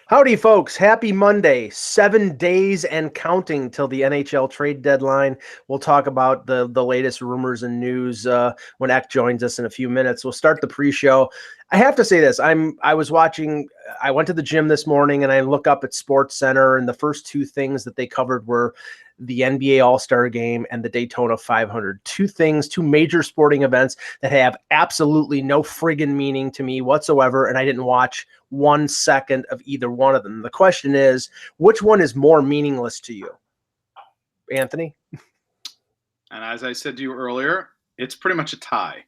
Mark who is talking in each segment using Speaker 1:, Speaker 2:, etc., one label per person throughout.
Speaker 1: Howdy, folks. Happy Monday. 7 days and counting till the NHL trade deadline. We'll talk about the latest rumors and news when Eck joins us in a few minutes. We'll start the pre-show. I have to say this. I went to the gym this morning and I look up at Sports Center, and the first two things that they covered were the NBA All-Star Game and the Daytona 500. Two major sporting events that have absolutely no friggin' meaning to me whatsoever, and I didn't watch 1 second of either one of them. The question is, which one is more meaningless to you? Anthony?
Speaker 2: And as I said to you earlier, it's pretty much a tie.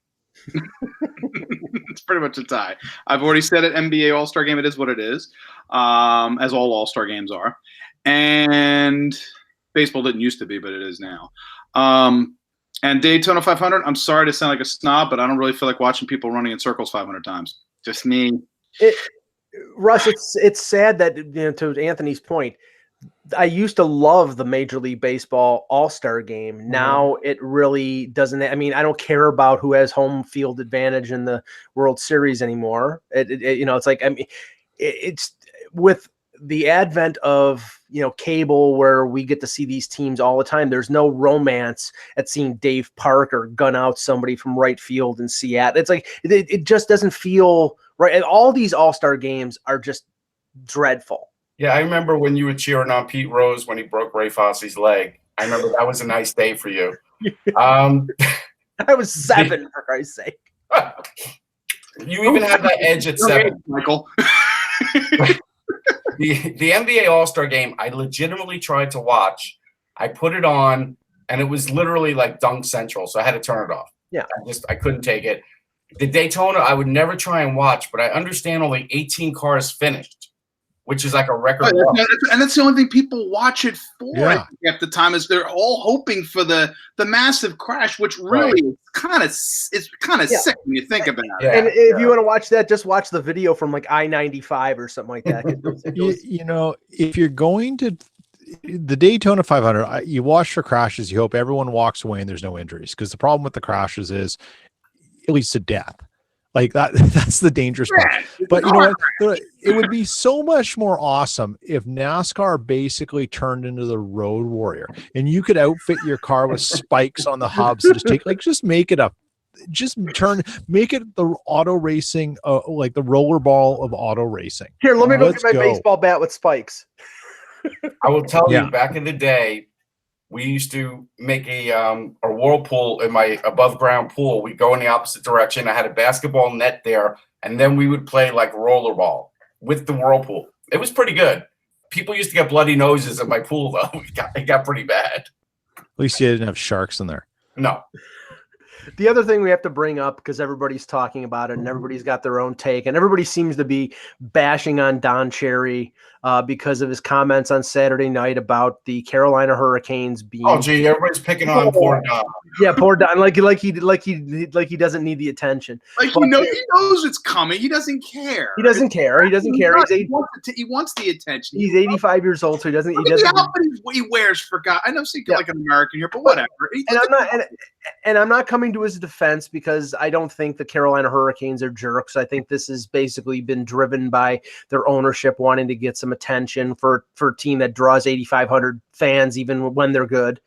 Speaker 2: It's pretty much a tie. I've already said it, NBA All-Star Game, it is what it is, as all All-Star Games are. And baseball didn't used to be, but it is now. And Daytona 500, I'm sorry to sound like a snob, but I don't really feel like watching people running in circles 500 times. Just me.
Speaker 1: Russ, it's sad that, to Anthony's point, I used to love the Major League Baseball All-Star Game. Now it really doesn't. I mean, I don't care about who has home field advantage in the World Series anymore. It's like, I mean, it's with the advent of, cable, where we get to see these teams all the time. There's no romance at seeing Dave Parker gun out somebody from right field in Seattle. It's like, it just doesn't feel right. And all these All-Star games are just dreadful.
Speaker 3: Yeah, I remember when you were cheering on Pete Rose when he broke Ray Fosse's leg. I remember that was a nice day for you.
Speaker 1: I was 7, for Christ's sake.
Speaker 3: You even had that edge at 7.
Speaker 2: Michael.
Speaker 3: The NBA All-Star Game, I legitimately tried to watch. I put it on, and it was literally like Dunk Central, so I had to turn it off.
Speaker 1: Yeah.
Speaker 3: I couldn't take it. The Daytona, I would never try and watch, but I understand only 18 cars finished, which is like a record.
Speaker 2: And that's the only thing people watch it for.
Speaker 4: Yeah.
Speaker 2: At the time, is they're all hoping for the massive crash, which really is kind of sick when you think about it.
Speaker 1: And if you want to watch that, just watch the video from like I-95 or something like that.
Speaker 4: If you're going to the Daytona 500, you watch for crashes. You hope everyone walks away and there's no injuries, because the problem with the crashes is it leads to death. Like that's the dangerous part. But you know what? It would be so much more awesome if NASCAR basically turned into the Road Warrior, and you could outfit your car with spikes on the hubs and make it the auto racing, like the rollerball of auto racing.
Speaker 1: Here, let me go get my baseball bat with spikes.
Speaker 3: I will tell you, back in the day, we used to make a whirlpool in my above ground pool. We go in the opposite direction. I had a basketball net there, and then we would play like rollerball with the whirlpool. It was pretty good. People used to get bloody noses in my pool, though. It got pretty bad.
Speaker 4: At least you didn't have sharks in there.
Speaker 3: No.
Speaker 1: The other thing we have to bring up, because everybody's talking about it and everybody's got their own take, and everybody seems to be bashing on Don Cherry because of his comments on Saturday night about the Carolina Hurricanes being.
Speaker 3: Oh, gee, everybody's picking on poor Don.
Speaker 1: Yeah, poor Don. Like he doesn't need the attention.
Speaker 2: Like he knows it's coming. He doesn't care.
Speaker 1: He doesn't care. He
Speaker 2: wants the attention.
Speaker 1: He's 85 years old, so he doesn't.
Speaker 2: He wears for God. I know, like an American here, but whatever.
Speaker 1: I'm not coming to his defense, because I don't think the Carolina Hurricanes are jerks. I think this has basically been driven by their ownership wanting to get some attention for a team that draws 8,500 fans, even when they're good.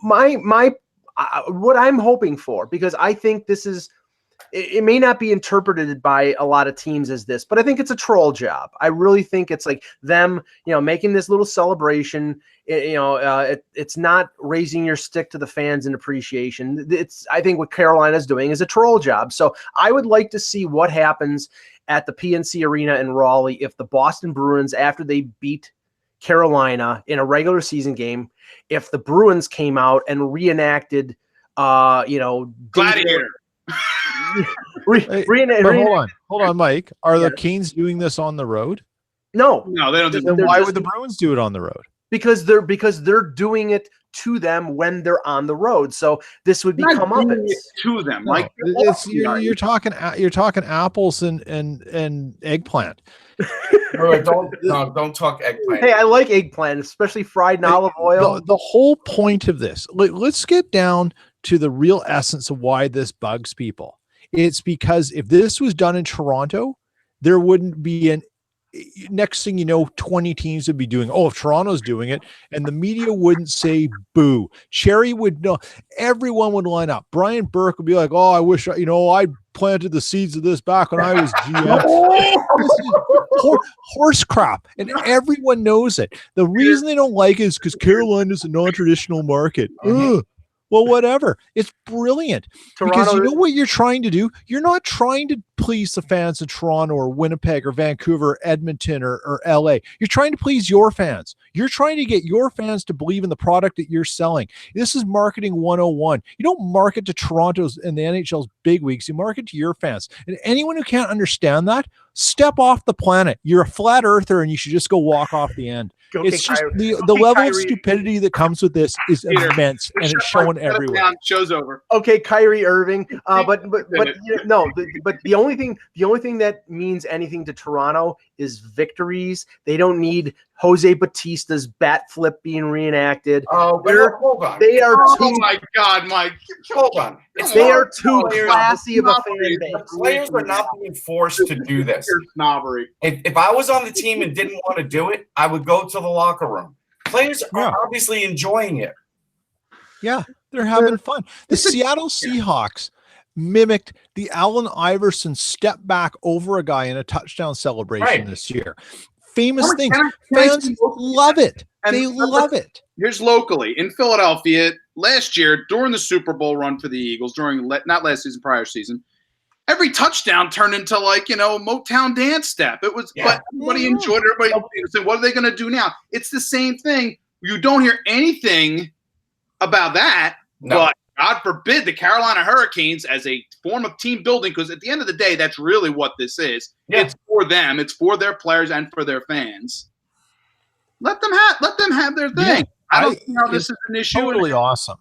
Speaker 1: What I'm hoping for, because I think this is, it may not be interpreted by a lot of teams as this, but I think it's a troll job. I really think it's like them, making this little celebration. It's not raising your stick to the fans in appreciation. I think what Carolina's doing is a troll job. So I would like to see what happens at the PNC Arena in Raleigh if the Boston Bruins, after they beat Carolina in a regular season game, if the Bruins came out and reenacted,
Speaker 2: Gladiator.
Speaker 4: Hold on, Mike. Are the Canes doing this on the road?
Speaker 1: No,
Speaker 2: they don't.
Speaker 4: Then why would the Bruins do it on the road?
Speaker 1: Because they're doing it to them when they're on the road. So this would become up
Speaker 2: to them.
Speaker 4: No,
Speaker 2: Like
Speaker 4: you're talking apples and eggplant.
Speaker 3: Don't talk eggplant.
Speaker 1: Hey, I like eggplant, especially fried in olive oil.
Speaker 4: The whole point of this, let's get down to the real essence of why this bugs people. It's because if this was done in Toronto, there wouldn't be an next thing you know, 20 teams would be doing, if Toronto's doing it, and the media wouldn't say boo. Cherry would know. Everyone would line up. Brian Burke would be like, I wish, I planted the seeds of this back when I was GM. This is horse crap, and everyone knows it. The reason they don't like it is because Carolina's a non-traditional market. Ugh. Well, whatever. It's brilliant. Because you know what you're trying to do? You're not trying to please the fans of Toronto or Winnipeg or Vancouver, or Edmonton or LA. You're trying to please your fans. You're trying to get your fans to believe in the product that you're selling. This is marketing 101. You don't market to Toronto's and the NHL's big weeks. You market to your fans. And anyone who can't understand that, step off the planet. You're a flat earther and you should just go walk off the end. It's just the level of stupidity that comes with this is immense, and it's showing everywhere.
Speaker 2: Show's over.
Speaker 1: Okay, Kyrie Irving. But the only thing that means anything to Toronto is victories. They don't need Jose Batista's bat flip being reenacted.
Speaker 3: Hold on.
Speaker 1: They are
Speaker 2: Oh my God, Mike!
Speaker 3: Hold on.
Speaker 1: They are too classy of a fan base.
Speaker 3: Players are not being forced to do this.
Speaker 2: Snobbery.
Speaker 3: If I was on the team and didn't want to do it, I would go to the locker room. Players are obviously enjoying it.
Speaker 4: Yeah, they're having fun. The Seattle Seahawks mimicked the Allen Iverson step back over a guy in a touchdown celebration this year. Famous things. Fans love it. They love it.
Speaker 2: Here's locally in Philadelphia last year during the Super Bowl run for the Eagles, during not last season, prior season. Every touchdown turned into Motown dance step. It was, but everybody enjoyed it. Everybody said, "What are they going to do now?" It's the same thing. You don't hear anything about that, but God forbid the Carolina Hurricanes as a form of team building, because at the end of the day, that's really what this is. Yeah. It's for them. It's for their players and for their fans. Let them have their thing. Yeah, I don't see how this is an issue.
Speaker 4: Totally awesome.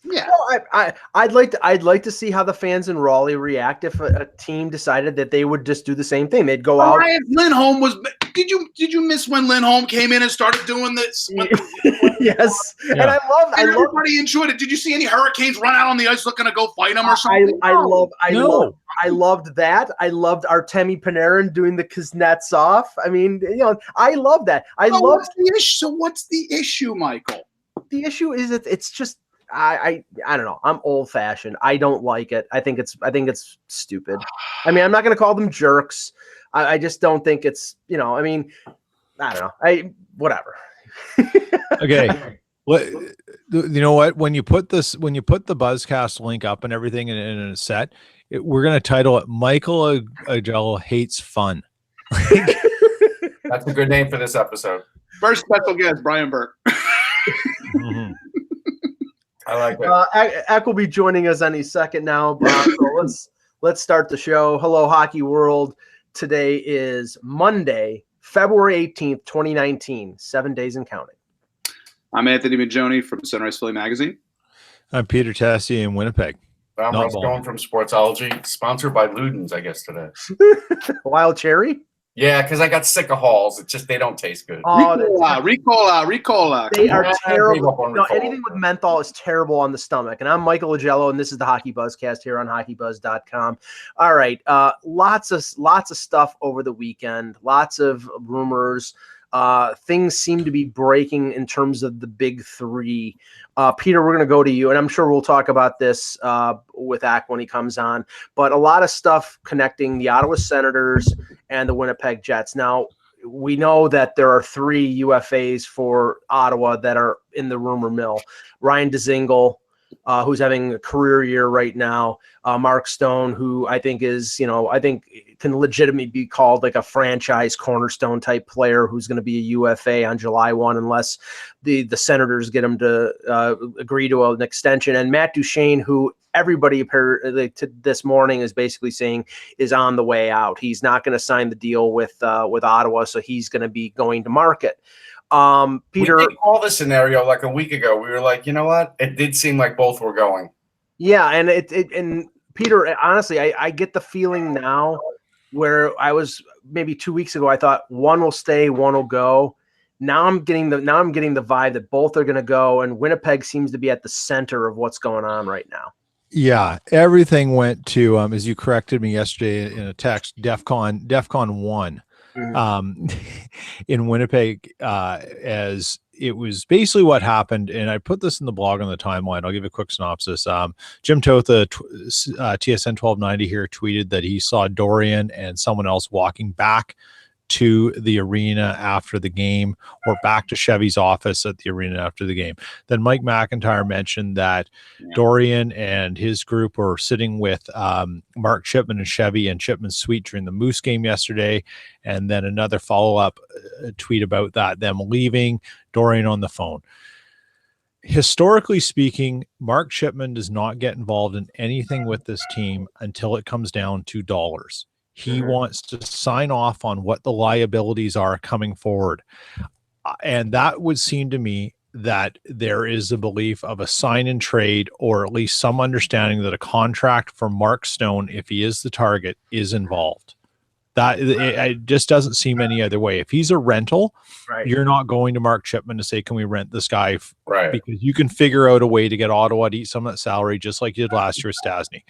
Speaker 2: Yeah,
Speaker 1: well, I'd like to see how the fans in Raleigh react if a team decided that they would just do the same thing. They'd go out.
Speaker 2: Lindholm was. Did you miss when Lindholm came in and started doing this?
Speaker 1: Yes, yeah. And
Speaker 2: everybody enjoyed it. Did you see any Hurricanes run out on the ice looking to go fight them or something?
Speaker 1: I loved that. I loved Artemi Panarin doing the Kuznetsov. I mean, I love that.
Speaker 2: What's the issue? So what's the issue, Michael?
Speaker 1: The issue is that it's just. I don't know. I'm old fashioned. I don't like it. I think it's stupid. I mean, I'm not going to call them jerks. I just don't think it's, I don't know. Whatever.
Speaker 4: Okay. Well, you know what? When you put the Buzzcast link up and everything in a set, we're going to title it Michael Agello Hates Fun.
Speaker 3: That's a good name for this episode.
Speaker 2: First special guest, Brian Burke.
Speaker 4: Mm-hmm.
Speaker 3: I like that.
Speaker 1: Eck will be joining us any second now. So let's start the show. Hello, Hockey World. Today is Monday, February 18th, 2019. 7 days and counting.
Speaker 2: I'm Anthony Majoni from Sunrise Philly Magazine.
Speaker 4: I'm Peter Tassi in Winnipeg.
Speaker 3: I'm Russ going from Sportsology, sponsored by Luden's, I guess, today.
Speaker 1: Wild Cherry?
Speaker 3: Yeah, because I got sick of Halls. It's just they don't taste good.
Speaker 2: Oh, Ricola.
Speaker 1: They are terrible. No, anything with menthol is terrible on the stomach. And I'm Michael Agello, and this is the Hockey Buzzcast here on HockeyBuzz.com. All right, lots of stuff over the weekend. Lots of rumors. Things seem to be breaking in terms of the big three. Peter, we're going to go to you, and I'm sure we'll talk about this with Ack when he comes on. But a lot of stuff connecting the Ottawa Senators and the Winnipeg Jets. Now, we know that there are 3 UFAs for Ottawa that are in the rumor mill. Ryan Dzingel, who's having a career year right now. Mark Stone, who I think is, I think can legitimately be called like a franchise cornerstone type player who's going to be a UFA on July 1 unless the Senators get him to agree to an extension. And Matt Duchene, who everybody this morning is basically saying is on the way out. He's not going to sign the deal with Ottawa, so he's going to be going to market. Peter,
Speaker 3: we did call this scenario like a week ago. We were like, you know what? It did seem like both were going.
Speaker 1: Yeah, and and Peter, honestly, I get the feeling now where I was maybe 2 weeks ago. I thought one will stay, one will go. Now I'm getting the vibe that both are going to go, and Winnipeg seems to be at the center of what's going on right now.
Speaker 4: Yeah, everything went to as you corrected me yesterday in a text, DEFCON 1. in Winnipeg, as it was basically what happened. And I put this in the blog on the timeline. I'll give a quick synopsis. Jim Totha, TSN 1290 here, tweeted that he saw Dorian and someone else walking back to the arena after the game, or back to Chevy's office at the arena after the game. Then Mike McIntyre mentioned that Dorian and his group were sitting with Mark Chipman and Chevy in Chipman's suite during the Moose game yesterday. And then another follow-up tweet about that, them leaving, Dorian on the phone. Historically speaking, Mark Chipman does not get involved in anything with this team until it comes down to dollars. He wants to sign off on what the liabilities are coming forward. And that would seem to me that there is a belief of a sign and trade, or at least some understanding that a contract for Mark Stone, if he is the target, is involved. That it just doesn't seem any other way. If he's a rental, you're not going to Mark Chipman to say, can we rent this guy? Because you can figure out a way to get Ottawa to eat some of that salary, just like you did last year with Stasny.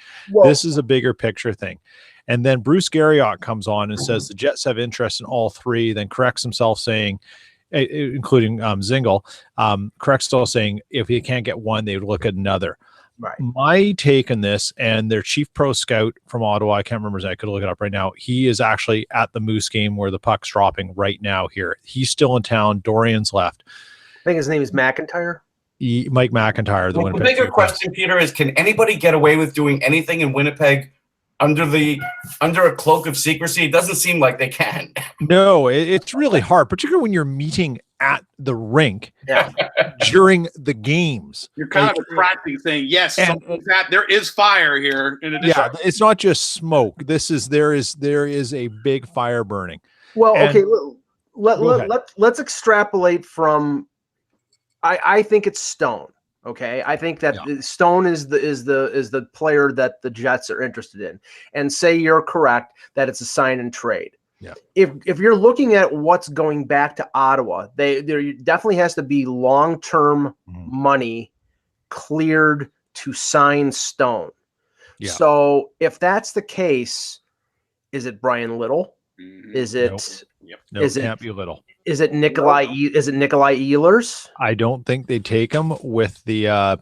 Speaker 4: This is a bigger picture thing. And then Bruce Garriock comes on and says the Jets have interest in all three, then corrects himself saying, including Zingle, corrects himself saying if he can't get one, they would look at another. My take on this, and their chief pro scout from Ottawa, I can't remember, I could look it up right now. He is actually at the Moose game where the puck's dropping right now here. He's still in town. Dorian's left.
Speaker 1: I think his name is McIntyre.
Speaker 4: Mike McIntyre.
Speaker 3: The bigger question, Peter, is can anybody get away with doing anything in Winnipeg under a cloak of secrecy? It doesn't seem like they can.
Speaker 4: No, it's really hard, particularly when you're meeting at the rink during the games.
Speaker 2: You're kind of attracting, saying, yes, that there is fire here. In addition.
Speaker 4: It's not just smoke. There is a big fire burning.
Speaker 1: Well, okay, let's extrapolate from. I think it's Stone. Okay, I think that Stone is the player that the Jets are interested in, and say you're correct that it's a sign and trade.
Speaker 4: Yeah.
Speaker 1: If you're looking at what's going back to Ottawa, there definitely has to be long-term money cleared to sign Stone. Yeah. So if that's the case, is it Brian Little? Is it?
Speaker 4: No, it can't be Little.
Speaker 1: Is it Nikolai? Is it Nikolai Ehlers?
Speaker 4: I don't think they take him with the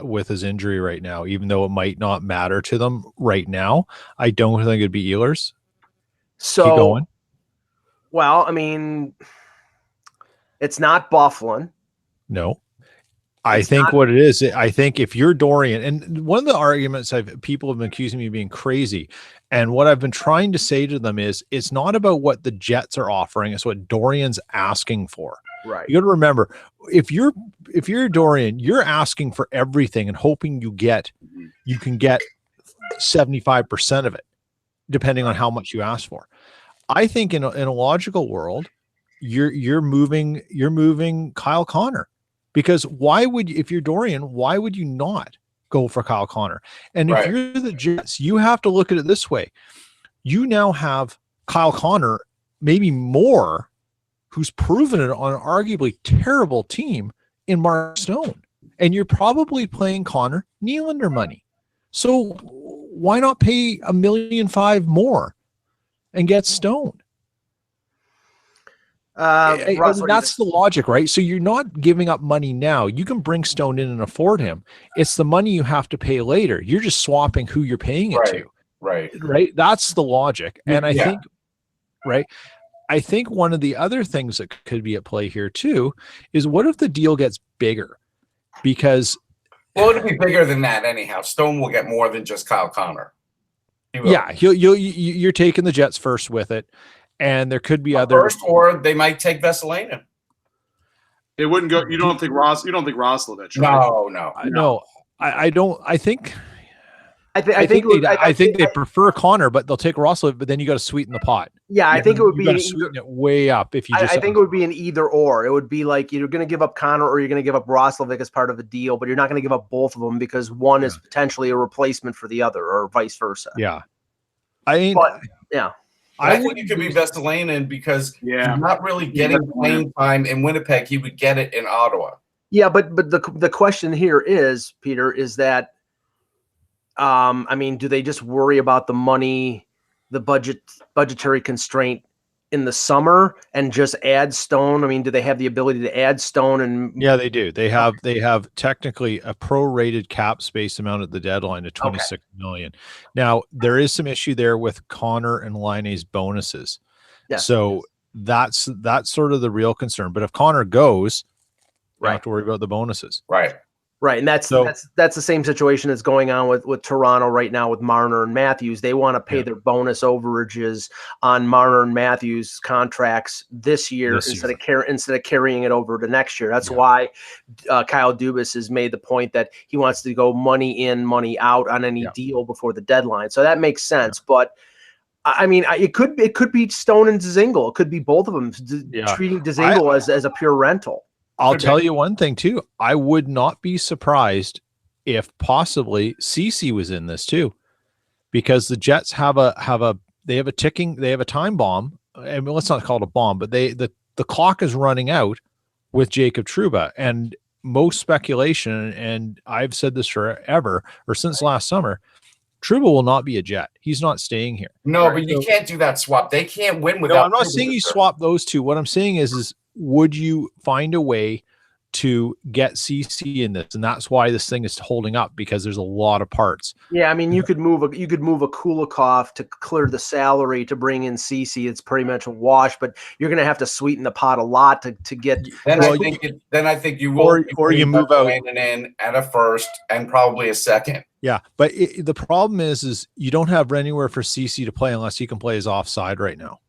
Speaker 4: with his injury right now, even though it might not matter to them right now. I don't think it'd be Ehlers.
Speaker 1: So,
Speaker 4: keep going.
Speaker 1: Well, I mean, it's not Bufflin.
Speaker 4: No. I think what it is, I think if you're Dorian, and one of the arguments people have been accusing me of being crazy, and what I've been trying to say to them is, it's not about what the Jets are offering, it's what Dorian's asking for.
Speaker 1: Right.
Speaker 4: You got to remember, if you're Dorian, you're asking for everything and hoping you can get 75% of it, depending on how much you ask for. I think in a logical world, you're moving Kyle Connor. Because if you're Dorian, why would you not go for Kyle Connor? And if you're the Jets, you have to look at it this way. You now have Kyle Connor, maybe more, who's proven it on an arguably terrible team in Mark Stone. And you're probably playing Connor Nylander money. So why not pay $1.5 million more and get Stone? That's the logic, right? So you're not giving up money now. You can bring Stone in and afford him. It's the money you have to pay later. You're just swapping who you're paying it to. Right. That's the logic. And I think one of the other things that could be at play here too is, what if the deal gets bigger? Because
Speaker 3: it'll be bigger than that anyhow. Stone will get more than just Kyle Connor.
Speaker 4: You're taking the Jets first with it. And there could be other
Speaker 3: first, or they might take Veselainen.
Speaker 2: They wouldn't go. You don't think Roslovich?
Speaker 3: Right?
Speaker 4: No. I don't. I think they prefer Connor, but they'll take Roslovich. But then you got to sweeten the pot.
Speaker 1: Yeah, I think it would be
Speaker 4: sweeten it way up if you.
Speaker 1: I think it would be an either or. It would be like you're going to give up Connor or you're going to give up Roslovich as part of the deal, but you're not going to give up both of them because one is potentially a replacement for the other, or vice versa.
Speaker 4: Yeah,
Speaker 3: I think it could be Veselainen because he's not really getting playing time in Winnipeg. He would get it in Ottawa.
Speaker 1: Yeah, but the question here is, Peter, is that I mean, do they just worry about the money, the budgetary constraint in the summer and just add Stone? I mean, do they have the ability to add Stone? And
Speaker 4: yeah, they do. They have technically a prorated cap space amount at the deadline of 26 million. Now, there is some issue there with Connor and Laine's bonuses.
Speaker 1: Yeah.
Speaker 4: So that's sort of the real concern. But if Connor goes, you don't have to worry about the bonuses.
Speaker 1: Right, and that's the same situation that's going on with Toronto right now with Marner and Matthews. They want to pay their bonus overages on Marner and Matthews contracts this year instead of carrying it over to next year. That's why Kyle Dubas has made the point that he wants to go money in, money out on any deal before the deadline. So that makes sense, but. I mean, it could be Stone and Dzingel. It could be both of them treating Dzingel as a pure rental.
Speaker 4: I'll tell you one thing too. I would not be surprised if possibly CC was in this too, because the Jets have a time bomb. I mean, let's not call it a bomb, but the clock is running out with Jacob Trouba, and most speculation, and I've said this forever or since last summer, Trouba will not be a Jet. He's not staying here.
Speaker 3: No, but you can't do that swap. They can't win without.
Speaker 4: No, I'm not saying you swap those two. What I'm saying is would you find a way to get CC in this? And that's why this thing is holding up, because there's a lot of parts.
Speaker 1: Yeah, I mean, you could move a Kulikov to clear the salary to bring in CC. It's pretty much a wash, but you're going to have to sweeten the pot a lot to get.
Speaker 3: Then I think you will,
Speaker 4: or you move out
Speaker 3: in at a first and probably a second.
Speaker 4: Yeah, but the problem is you don't have anywhere for CC to play unless he can play his offside right now.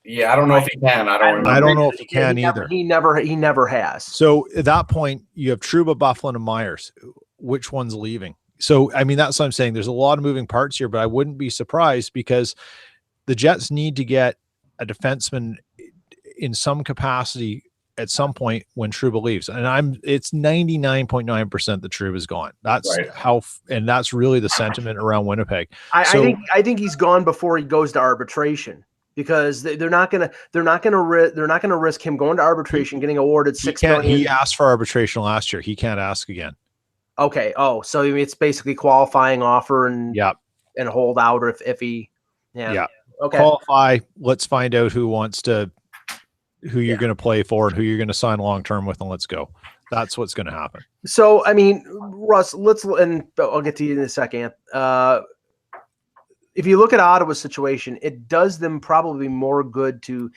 Speaker 3: Yeah, I don't know if he can. I don't
Speaker 4: know if he can either.
Speaker 1: He never has.
Speaker 4: So at that point, you have Trouba, Bufflin, and Myers. Which one's leaving? So, I mean, that's what I'm saying. There's a lot of moving parts here, but I wouldn't be surprised because the Jets need to get a defenseman in some capacity at some point when Trouba leaves. And it's 99.9% that Trouba is gone. That's and that's really the sentiment around Winnipeg.
Speaker 1: I think he's gone before he goes to arbitration. Because they're not gonna risk him going to arbitration, getting awarded $6 million.
Speaker 4: He asked for arbitration last year. He can't ask again.
Speaker 1: Okay. Oh, so it's basically qualifying offer and hold out, or if he okay,
Speaker 4: qualify. Let's find out who you're going to play for and who you're going to sign long term with, and let's go. That's what's going to happen.
Speaker 1: So I mean, Russ, and I'll get to you in a second. If you look at Ottawa's situation, it does them probably more good to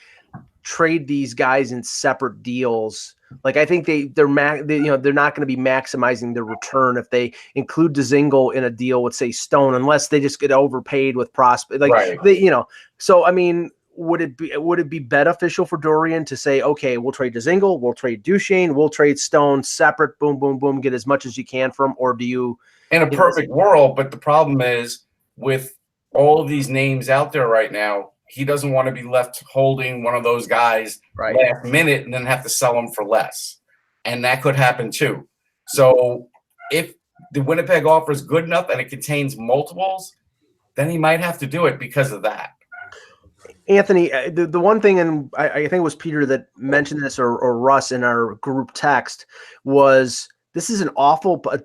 Speaker 1: trade these guys in separate deals. Like I think they're not going to be maximizing their return if they include Dzingel in a deal with, say, Stone, unless they just get overpaid with prospect. So I mean, would it be beneficial for Dorian to say, okay, we'll trade Dzingel, we'll trade Duchesne, we'll trade Stone separate, boom, boom, boom, get as much as you can from, or do you?
Speaker 3: In a perfect world, but the problem is with all of these names out there right now, he doesn't want to be left holding one of those guys last minute and then have to sell them for less. And that could happen too. So if the Winnipeg offer is good enough and it contains multiples, then he might have to do it because of that.
Speaker 1: Anthony, the one thing, and I think it was Peter that mentioned this, or Russ in our group text, was this is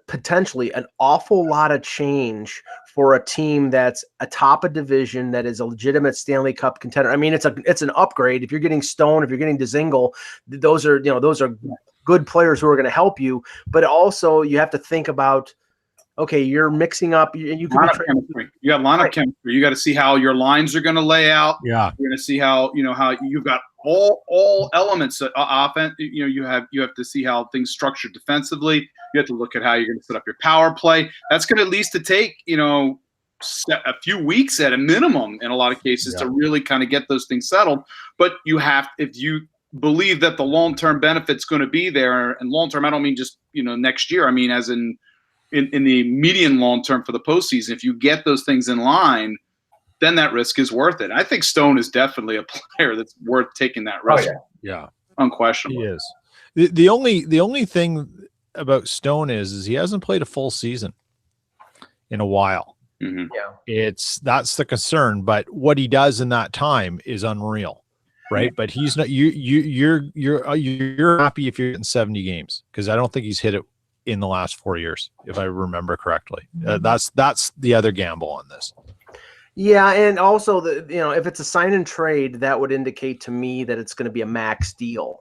Speaker 1: potentially an awful lot of change for a team that's atop a division that is a legitimate Stanley Cup contender. I mean, it's an upgrade. If you're getting Stone, if you're getting Dzingel, those are good players who are going to help you. But also, you have to think about, okay, you're mixing up. You got
Speaker 2: lineup chemistry. You got to see how your lines are going to lay out.
Speaker 4: Yeah,
Speaker 2: you're going to see how you've got all elements of offense. You have to see how things structure defensively. You have to look at how you're going to set up your power play. That's going to at least to take a few weeks at a minimum in a lot of cases to really kind of get those things settled. But if you believe that the long-term benefit's going to be there, and long-term, I don't mean just next year. I mean as in the median long-term for the postseason. If you get those things in line, then that risk is worth it. I think Stone is definitely a player that's worth taking that risk.
Speaker 4: Oh, yeah.
Speaker 2: Unquestionably.
Speaker 4: He is. The only thing about Stone is he hasn't played a full season in a while.
Speaker 2: Mm-hmm.
Speaker 1: Yeah.
Speaker 4: That's the concern, but what he does in that time is unreal, right? But he's not, you're happy if you're getting 70 games, because I don't think he's hit it in the last 4 years, if I remember correctly. That's the other gamble on this.
Speaker 1: Yeah, and also if it's a sign and trade, that would indicate to me that it's going to be a max deal.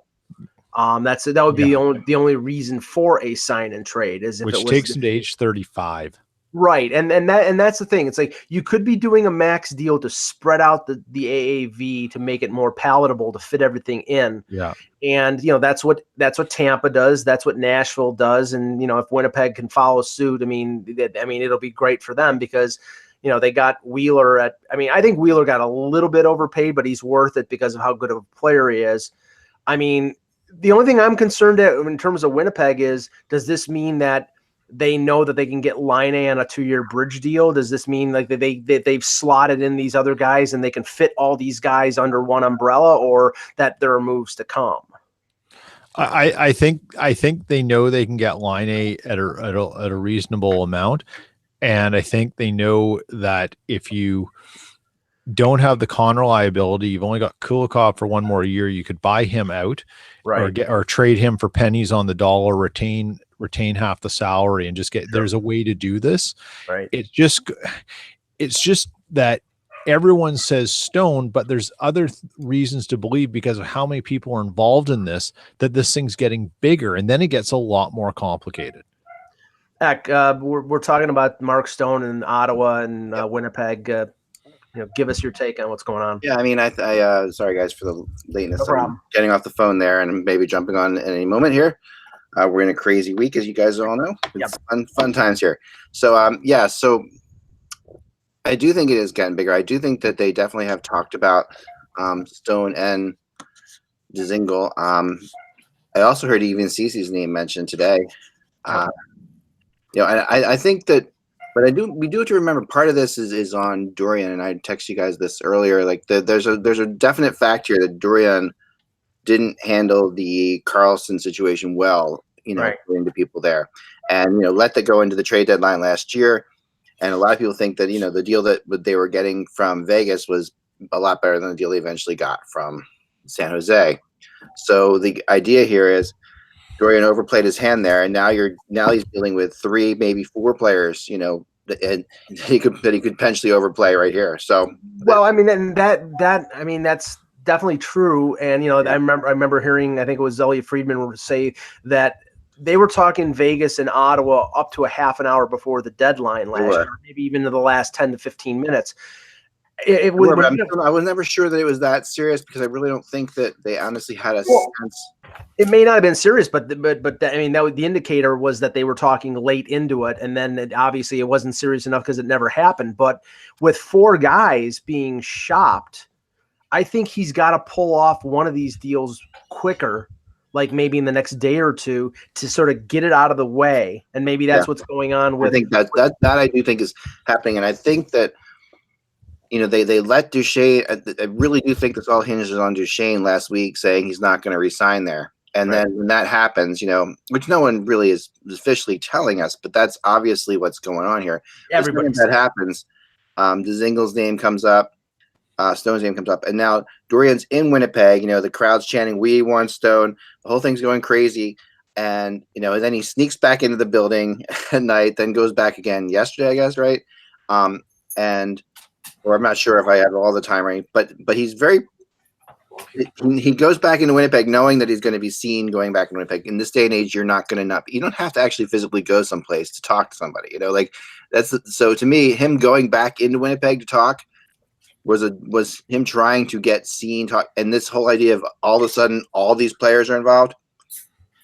Speaker 1: That would be the only reason for a sign and trade is if
Speaker 4: which
Speaker 1: it was
Speaker 4: takes him to age 35.
Speaker 1: Right. And that's the thing. It's like you could be doing a max deal to spread out the AAV to make it more palatable to fit everything in.
Speaker 4: Yeah.
Speaker 1: And that's what Tampa does. That's what Nashville does. And if Winnipeg can follow suit, I mean it'll be great for them because they got Wheeler I think Wheeler got a little bit overpaid, but he's worth it because of how good of a player he is. I mean, the only thing I'm concerned at in terms of Winnipeg is, does this mean that they know that they can get Line A on a 2-year bridge deal? Does this mean like they've slotted in these other guys and they can fit all these guys under one umbrella, or that there are moves to come?
Speaker 4: I think they know they can get Line A at a reasonable amount, and I think they know that if you don't have the Connor liability, you've only got Kulikov for one more year, you could buy him out,
Speaker 1: right,
Speaker 4: or trade him for pennies on the dollar, retain half the salary, and just get. There's a way to do this.
Speaker 1: Right.
Speaker 4: It's just that everyone says Stone, but there's other reasons to believe, because of how many people are involved in this, that this thing's getting bigger, and then it gets a lot more complicated.
Speaker 1: Heck, we're talking about Mark Stone in Ottawa and Winnipeg. Give us your take on what's going on.
Speaker 5: Yeah, I mean, I sorry guys for the lateness.
Speaker 1: No problem.
Speaker 5: I'm getting off the phone there and maybe jumping on at any moment here. We're in a crazy week, as you guys all know. It's fun times here. So so I do think it is getting bigger. I do think that they definitely have talked about Stone and Dzingel. I also heard even Cece's name mentioned today. And I think that. But we do have to remember, part of this is on Dorian, and I texted you guys this earlier. Like there's a definite fact here that Dorian didn't handle the Carlson situation well, according to people there, and let that go into the trade deadline last year. And a lot of people think that the deal that they were getting from Vegas was a lot better than the deal they eventually got from San Jose. So the idea here is Dorian overplayed his hand there, and now he's dealing with 3, maybe 4 players, and he could potentially overplay right here. So,
Speaker 1: well, I mean, and that's definitely true. And I remember hearing, I think it was Elliot Friedman say that they were talking Vegas and Ottawa up to a half an hour before the deadline last year, maybe even to the last 10 to 15 minutes. I
Speaker 5: was never sure that it was that serious, because I really don't think that they honestly had a sense.
Speaker 1: It may not have been serious, but I mean, the indicator was that they were talking late into it, and then obviously it wasn't serious enough because it never happened. But with 4 guys being shopped, I think he's got to pull off one of these deals quicker, like maybe in the next day or two, to sort of get it out of the way. And maybe that's what's going on with.
Speaker 5: I think that I do think is happening, and I think that. They let Duchesne. I really do think this all hinges on Duchesne last week saying he's not going to resign there. And then when that happens, which no one really is officially telling us, but that's obviously what's going on here.
Speaker 1: Everybody
Speaker 5: that happens. Dzingel's name comes up, Stone's name comes up, and now Dorian's in Winnipeg. The crowd's chanting, "We want Stone." The whole thing's going crazy. And then he sneaks back into the building at night, then goes back again yesterday, I guess, right? Or I'm not sure if I have all the time right, but he goes back into Winnipeg knowing that he's going to be seen going back in Winnipeg. In this day and age, you don't have to actually physically go someplace to talk to somebody, so to me, him going back into Winnipeg to talk was him trying to get seen, talk. And this whole idea of all of a sudden, all these players are involved.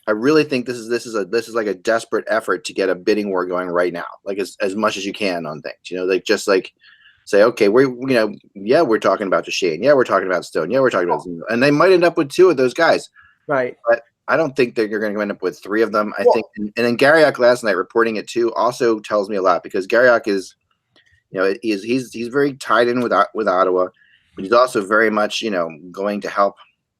Speaker 5: I really think this is like a desperate effort to get a bidding war going right now, like as much as you can on things, say, okay, we're talking about Duchesne. Yeah, we're talking about Stone. Yeah, we're talking about Dzingel. And they might end up with 2 of those guys.
Speaker 1: Right.
Speaker 5: But I don't think that you're going to end up with 3 of them. I think, and then Garriock last night reporting it too also tells me a lot, because Garriock is, he's very tied in with Ottawa, but he's also very much, going to help.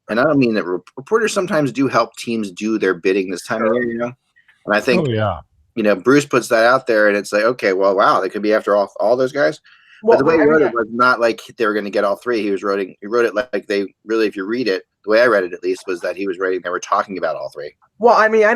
Speaker 5: And I don't mean that reporters sometimes do help teams do their bidding this time of year, And I think, Bruce puts that out there, and it's like, okay, well, wow, they could be after all those guys. Well, but the way he wrote it was not like they were going to get all 3. He wrote it like they really, if you read it, the way I read it at least, was that he was writing, they were talking about all 3.
Speaker 1: Well, I mean, I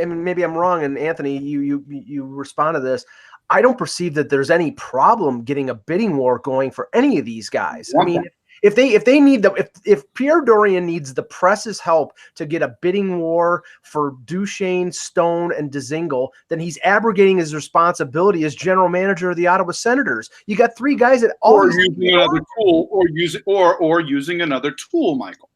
Speaker 1: mean, maybe I'm wrong. And Anthony, you respond to this. I don't perceive that there's any problem getting a bidding war going for any of these guys. I mean, if they need if Pierre Dorian needs the press's help to get a bidding war for Duchesne, Stone, and Dzingel, then he's abrogating his responsibility as general manager of the Ottawa Senators. You got three guys that always
Speaker 2: using another tool, or using another tool, Michael.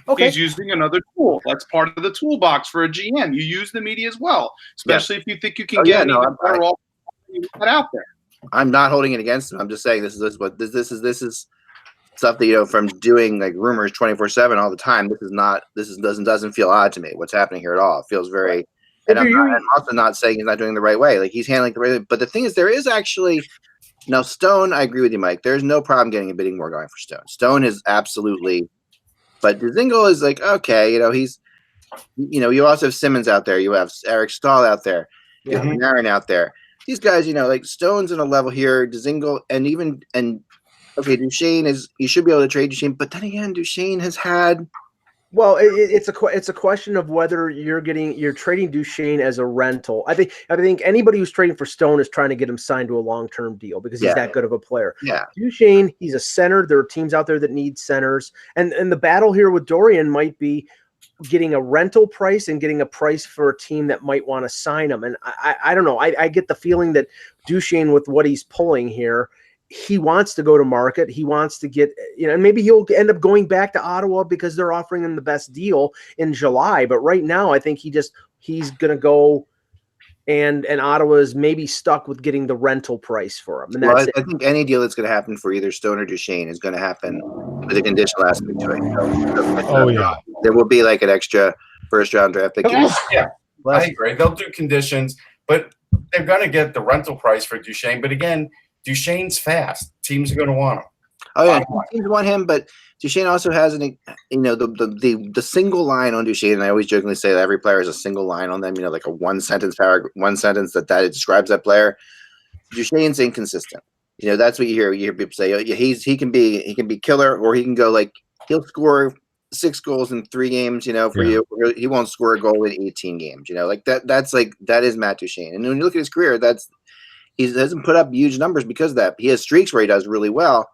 Speaker 2: Okay. He's using another tool. That's part of the toolbox for a GM. You use the media as well, especially if you think you can get even better off out there.
Speaker 5: I'm not holding it against him. I'm just saying this is stuff that from doing like rumors 24/7 all the time. Doesn't feel odd to me. What's happening here at all? It feels very. And I'm also not saying he's not doing the right way. Like he's handling the right way. But the thing is, there is actually now Stone. I agree with you, Mike. There's no problem getting a bidding war going for Stone. Stone is absolutely. But Dzingel is like okay. He's. You also have Simmons out there. You have Eric Stahl out there. You have Marin out there. These guys, like Stone's in a level here. Dzingel and. Okay, Duchesne you should be able to trade Duchesne, but then again, Duchesne has had.
Speaker 1: Well, it's a question of whether you're trading Duchesne as a rental. I think anybody who's trading for Stone is trying to get him signed to a long-term deal because he's that good of a player.
Speaker 5: Yeah,
Speaker 1: Duchesne, he's a center. There are teams out there that need centers, and the battle here with Dorian might be getting a rental price and getting a price for a team that might want to sign him. And I don't know. I get the feeling that Duchesne, with what he's pulling here, he wants to go to market. He wants to get, and maybe he'll end up going back to Ottawa because they're offering him the best deal in July. But right now, I think he's going to go, and Ottawa is maybe stuck with getting the rental price for him. And
Speaker 5: I think any deal that's going to happen for either Stone or Duchesne is going to happen with a conditional aspect to it. There will be like an extra first round draft pick.
Speaker 3: Yeah, I agree. They'll do conditions, but they're going to get the rental price for Duchesne. But again, Duchesne's fast. Teams are going to want him.
Speaker 5: Oh yeah, teams want him, but Duchesne also has the single line on Duchesne. And I always jokingly say that every player has a single line on them. Like a one sentence that describes that player. Duchesne's inconsistent. That's what you hear. You hear people say, "Oh, yeah, he can be killer, or he can go like he'll score 6 goals in 3 games. For you, he won't score a goal in 18 games. Like that. That is Matt Duchesne. And when you look at his career, he doesn't put up huge numbers because of that. He has streaks where he does really well,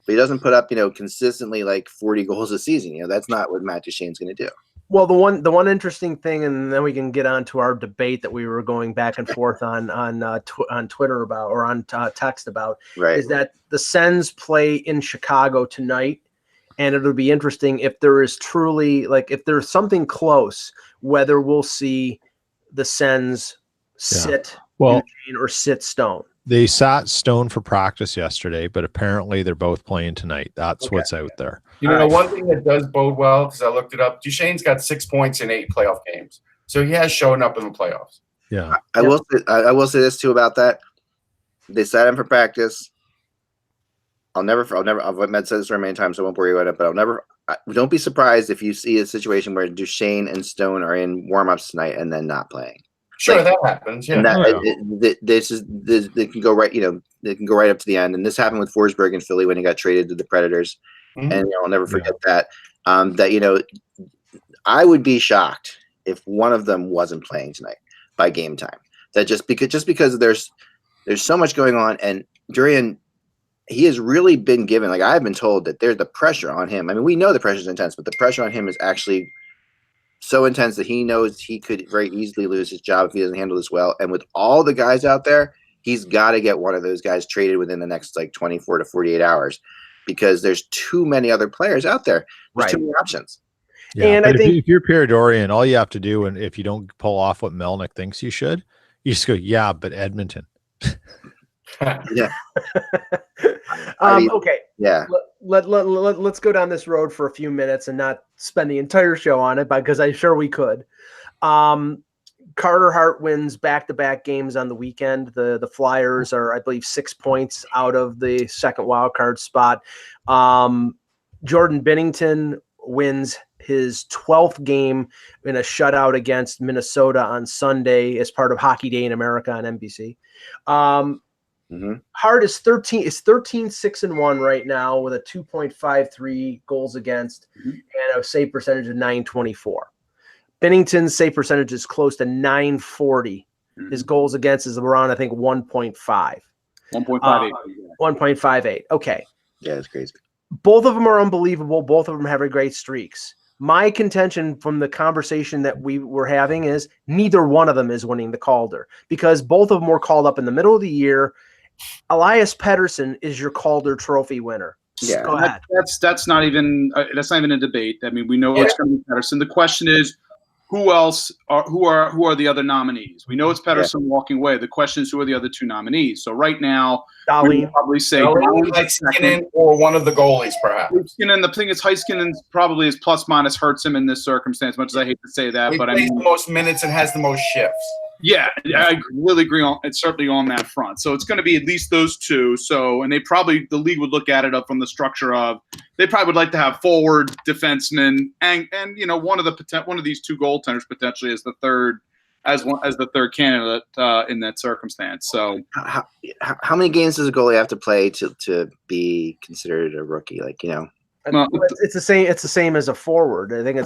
Speaker 5: but he doesn't put up, consistently like 40 goals a season. That's not what Matt Duchesne's going to do.
Speaker 1: Well, the one interesting thing, and then we can get on to our debate that we were going back and forth on Twitter about, or on text about, is that the Sens play in Chicago tonight, and it'll be interesting if there is truly, like, if there's something close, whether we'll see the Sens sit Eugene or sit Stone.
Speaker 4: They sat Stone for practice yesterday, but apparently they're both playing tonight. That's what's out there.
Speaker 3: One thing that does bode well, because I looked it up, Duchesne's got 6 points in 8 playoff games. So he has shown up in the playoffs.
Speaker 4: Yeah.
Speaker 5: I will say this too about that. They sat him for practice. I've said this so many times, so I won't worry about it, but don't be surprised if you see a situation where Duchesne and Stone are in warm-ups tonight and then not playing.
Speaker 3: Sure, that happens. Yeah,
Speaker 5: and they can go right. They can go right up to the end. And this happened with Forsberg in Philly when he got traded to the Predators. Mm-hmm. And I'll never forget that. I would be shocked if one of them wasn't playing tonight by game time. That just because there's so much going on, and Dorian, he has really been given. Like I've been told that there's the pressure on him. I mean, we know the pressure is intense, but the pressure on him is actually so intense that he knows he could very easily lose his job if he doesn't handle this well. And with all the guys out there, he's got to get one of those guys traded within the next 24 to 48 hours because there's too many other players out there. There's too many options.
Speaker 4: Yeah, and I think if you're Pierre Dorian, all you have to do, and if you don't pull off what Melnick thinks you should, you just go, but Edmonton.
Speaker 5: Yeah.
Speaker 1: Okay.
Speaker 5: Yeah.
Speaker 1: Let's go down this road for a few minutes and not spend the entire show on it, because I'm sure we could. Carter Hart wins back-to-back games on the weekend. The Flyers are, I believe, 6 points out of the second wild card spot. Jordan Binnington wins his 12th game in a shutout against Minnesota on Sunday as part of Hockey Day in America on NBC. Hart is 13-6-1 right now with a 2.53 goals against and a save percentage of .924. Binnington's save percentage is close to .940 His goals against is around, I think, 1.5.
Speaker 2: 1.58.
Speaker 1: 1.58. Okay.
Speaker 5: Yeah, it's crazy.
Speaker 1: Both of them are unbelievable. Both of them have great streaks. My contention from the conversation that we were having is neither one of them is winning the Calder because both of them were called up in the middle of the year. Elias Pettersson is your Calder Trophy winner.
Speaker 5: Yeah,
Speaker 1: Go ahead.
Speaker 2: That's not even a debate. I mean, we know it's going to be Pettersson. The question is, who are the other nominees? We know it's Pettersson walking away. The question is, who are the other two nominees? So right now, we would probably say
Speaker 3: Heiskanen or one of the goalies, perhaps.
Speaker 2: Heiskanen. The thing is, Heiskanen probably is plus minus hurts him in this circumstance. Much as I hate to say that, but I mean,
Speaker 3: the most minutes and has the most shifts.
Speaker 2: Yeah, I really agree on it's certainly on that front. So it's going to be at least those two. So, and the league would look at it up from the structure of they probably would like to have forward defensemen and one of these two goaltenders potentially as the third candidate in that circumstance. So
Speaker 5: how many games does a goalie have to play to be considered a rookie?
Speaker 1: It's the same. It's the same as a forward. I think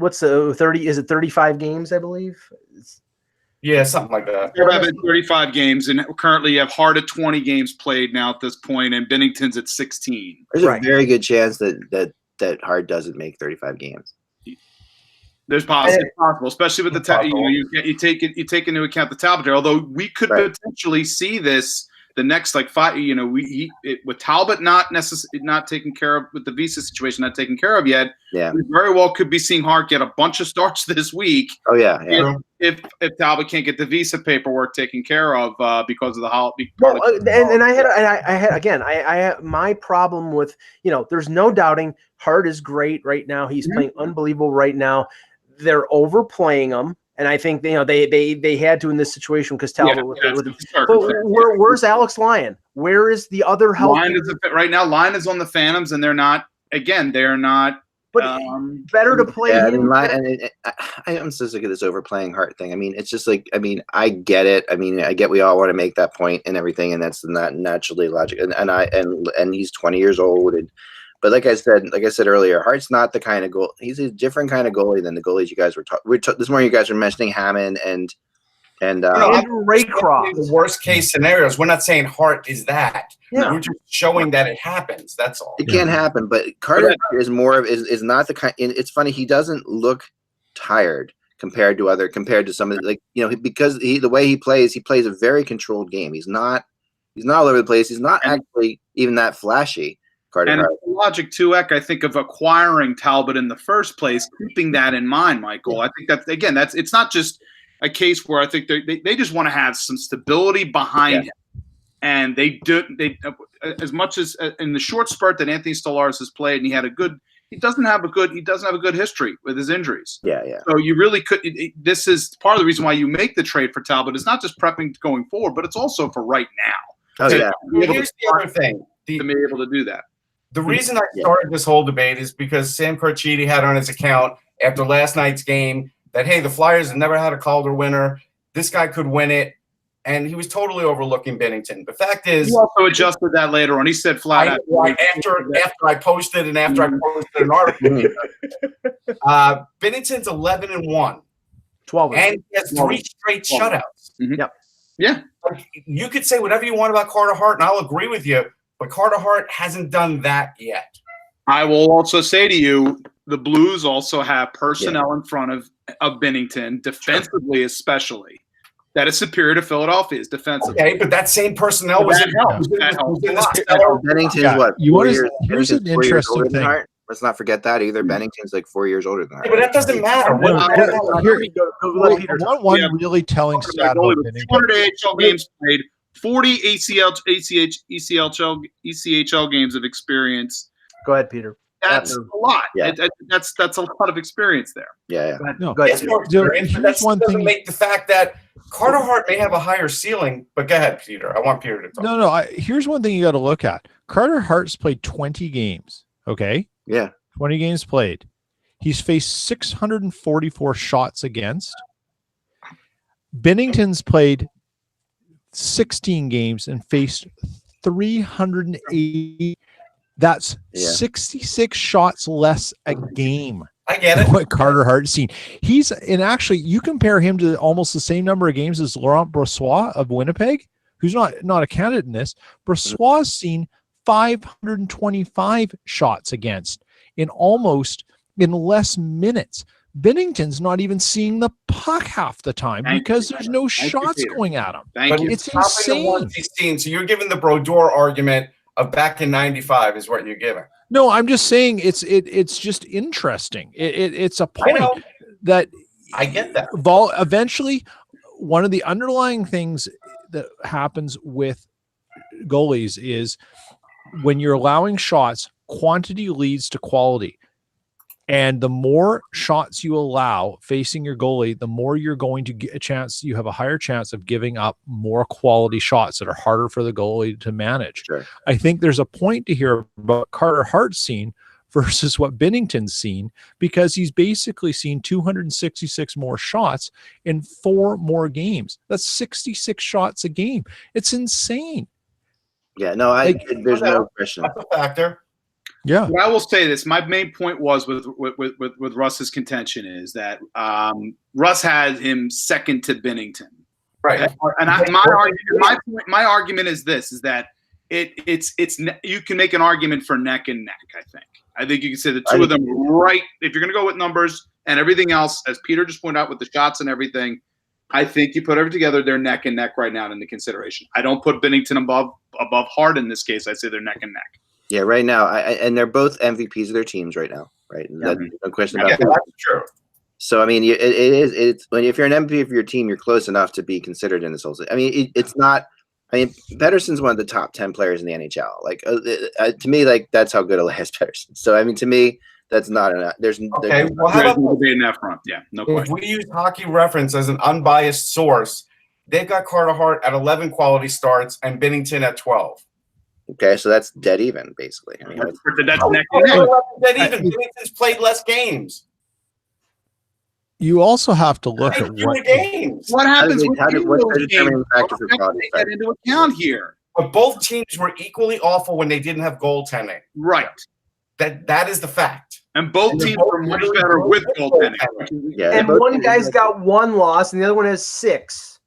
Speaker 1: what's the 30? Is it 35 games? I believe.
Speaker 3: Yeah, something like that.
Speaker 2: They're having 35 games, and currently you have Hart at 20 games played now at this point, and Binnington's at 16.
Speaker 5: There's a very good chance that Hart doesn't make 35 games.
Speaker 2: It's possible, especially with the you take into account the Talbot. Although we could potentially see this the next 5. With Talbot not taken care of, with the visa situation not taken care of yet.
Speaker 5: Yeah,
Speaker 2: we very well could be seeing Hart get a bunch of starts this week.
Speaker 5: Oh yeah.
Speaker 2: If Talbot can't get the visa paperwork taken care of because of the holiday.
Speaker 1: Well, and I had my problem with there's no doubting Hart is great right now. He's playing unbelievable right now. They're overplaying him. And I think they had to in this situation because Talbot where's Alex Lyon? Where is the other help?
Speaker 2: Right now, Lyon is on the Phantoms, and they're not. But
Speaker 1: better to play.
Speaker 5: Yeah, I'm so sick of this overplaying Hart thing. I mean, it's just I get it. I mean, I get we all want to make that point and everything, and that's not naturally logical. And he's 20 years old, but like I said earlier, Hart's not the kind of goal. He's a different kind of goalie than the goalies you guys were talking. This morning, you guys were mentioning Hammond and
Speaker 1: Raycroft.
Speaker 3: The worst case scenarios. We're not saying Hart is that. Yeah. We're just showing that it happens. That's all.
Speaker 5: It can happen, but Carter is more of is not the kind. It's funny. He doesn't look tired compared to some of because the way he plays a very controlled game. He's not all over the place. He's not actually even that flashy.
Speaker 2: And the logic too, Eck, I think of acquiring Talbot in the first place, keeping that in mind, Michael. I think it's not just a case where I think they just want to have some stability behind him, and they as much as in the short spurt that Anthony Stolarz has played, and he doesn't have a good history with his injuries.
Speaker 5: Yeah.
Speaker 2: So you really could. This is part of the reason why you make the trade for Talbot. It's not just prepping going forward, but it's also for right now.
Speaker 5: Oh yeah.
Speaker 3: Here's the other thing:
Speaker 2: to be able to do that.
Speaker 3: The reason I started this whole debate is because Sam Carchidi had on his account after last night's game that, hey, the Flyers have never had a Calder winner. This guy could win it. And he was totally overlooking Binnington. The fact is,
Speaker 2: he also adjusted that later on. He said flat out.
Speaker 3: After I posted and after I posted an article, Binnington's 11-1.
Speaker 1: 12.
Speaker 3: And he has 3 straight shutouts.
Speaker 2: Mm-hmm. Yep. Yeah.
Speaker 3: You could say whatever you want about Carter Hart, and I'll agree with you. But Carter Hart hasn't done that yet.
Speaker 2: I will also say to you, the Blues also have personnel in front of Binnington, defensively especially, that is superior to Philadelphia's defensively.
Speaker 3: Okay, but that same personnel was in
Speaker 5: Bennington's what?
Speaker 4: Here's an interesting thing.
Speaker 5: Let's not forget that either. Bennington's 4 years older than that.
Speaker 3: Yeah, but that doesn't matter.
Speaker 4: One really telling stat about Binnington.
Speaker 2: 200 AHL games played. 40 ECHL games of experience.
Speaker 1: Go ahead, Peter.
Speaker 2: That's a lot.
Speaker 5: Yeah.
Speaker 2: That's a lot of experience there.
Speaker 5: Yeah.
Speaker 1: Go ahead.
Speaker 3: That's one thing. Make the fact that Carter Hart may have a higher ceiling, but go ahead, Peter. I want Peter to talk.
Speaker 4: No. Here's one thing you got to look at. Carter Hart's played 20 games. Okay.
Speaker 5: Yeah.
Speaker 4: 20 games played. He's faced 644 shots against. Binnington's played 16 games and faced 380. That's 66 shots less a game.
Speaker 3: I get it.
Speaker 4: What Carter Hart's seen. Actually, you compare him to almost the same number of games as Laurent Brossoit of Winnipeg, who's not a candidate in this. Brossoit's seen 525 shots against in less minutes. Binnington's not even seeing the puck half the time because there's no shots going at him.
Speaker 2: Thank you.
Speaker 4: It's insane.
Speaker 3: He's seen. So you're giving the Brodeur argument of back in '95 is what you're giving.
Speaker 4: No, I'm just saying it's just interesting. It's a point that
Speaker 3: I get that.
Speaker 4: Eventually, one of the underlying things that happens with goalies is when you're allowing shots, quantity leads to quality. And the more shots you allow facing your goalie, the more you're going to get you have a higher chance of giving up more quality shots that are harder for the goalie to manage.
Speaker 5: Sure.
Speaker 4: I think there's a point to hear about Carter Hart's seen versus what Binnington's seen, because he's basically seen 266 more shots in 4 more games. That's 66 shots a game. It's insane.
Speaker 5: Yeah, no, there's no question.
Speaker 3: That's a factor.
Speaker 4: Yeah.
Speaker 2: Well, I will say this. My main point was with Russ's contention is that Russ had him second to Binnington.
Speaker 3: Right.
Speaker 2: And my argument is this: is that it's you can make an argument for neck and neck. I think you can say the two of them right. If you're going to go with numbers and everything else, as Peter just pointed out with the shots and everything, I think you put everything together, they're neck and neck right now into consideration. I don't put Binnington above Hart in this case. I say they're neck and neck.
Speaker 5: Yeah, right now, and they're both MVPs of their teams right now, right?
Speaker 2: Yeah.
Speaker 5: No question about that.
Speaker 3: That's true.
Speaker 5: So I mean, it's when if you're an MVP of your team, you're close enough to be considered in this whole. I mean, it's not. I mean, Pettersson's one of the top 10 players in the NHL. Like to me, like that's how good Elias Pettersson. So I mean, to me, that's not enough. There's
Speaker 3: well, how about
Speaker 2: in that front? Yeah, no question.
Speaker 3: If we use Hockey Reference as an unbiased source, they've got Carter Hart at 11 quality starts and Binnington at 12.
Speaker 5: Okay, so that's dead even, basically. I mean,
Speaker 2: That's neck and neck.
Speaker 3: Dead even. Binnington's played less games.
Speaker 4: You also have to look at
Speaker 2: What happens with
Speaker 5: what's the determining factor for
Speaker 2: take that into account here.
Speaker 3: But both teams were equally awful when they didn't have goaltending.
Speaker 2: Right.
Speaker 3: That is the fact.
Speaker 2: And both teams are much better with goaltending.
Speaker 5: Yeah,
Speaker 1: and one guy's got 1 loss and the other one has 6.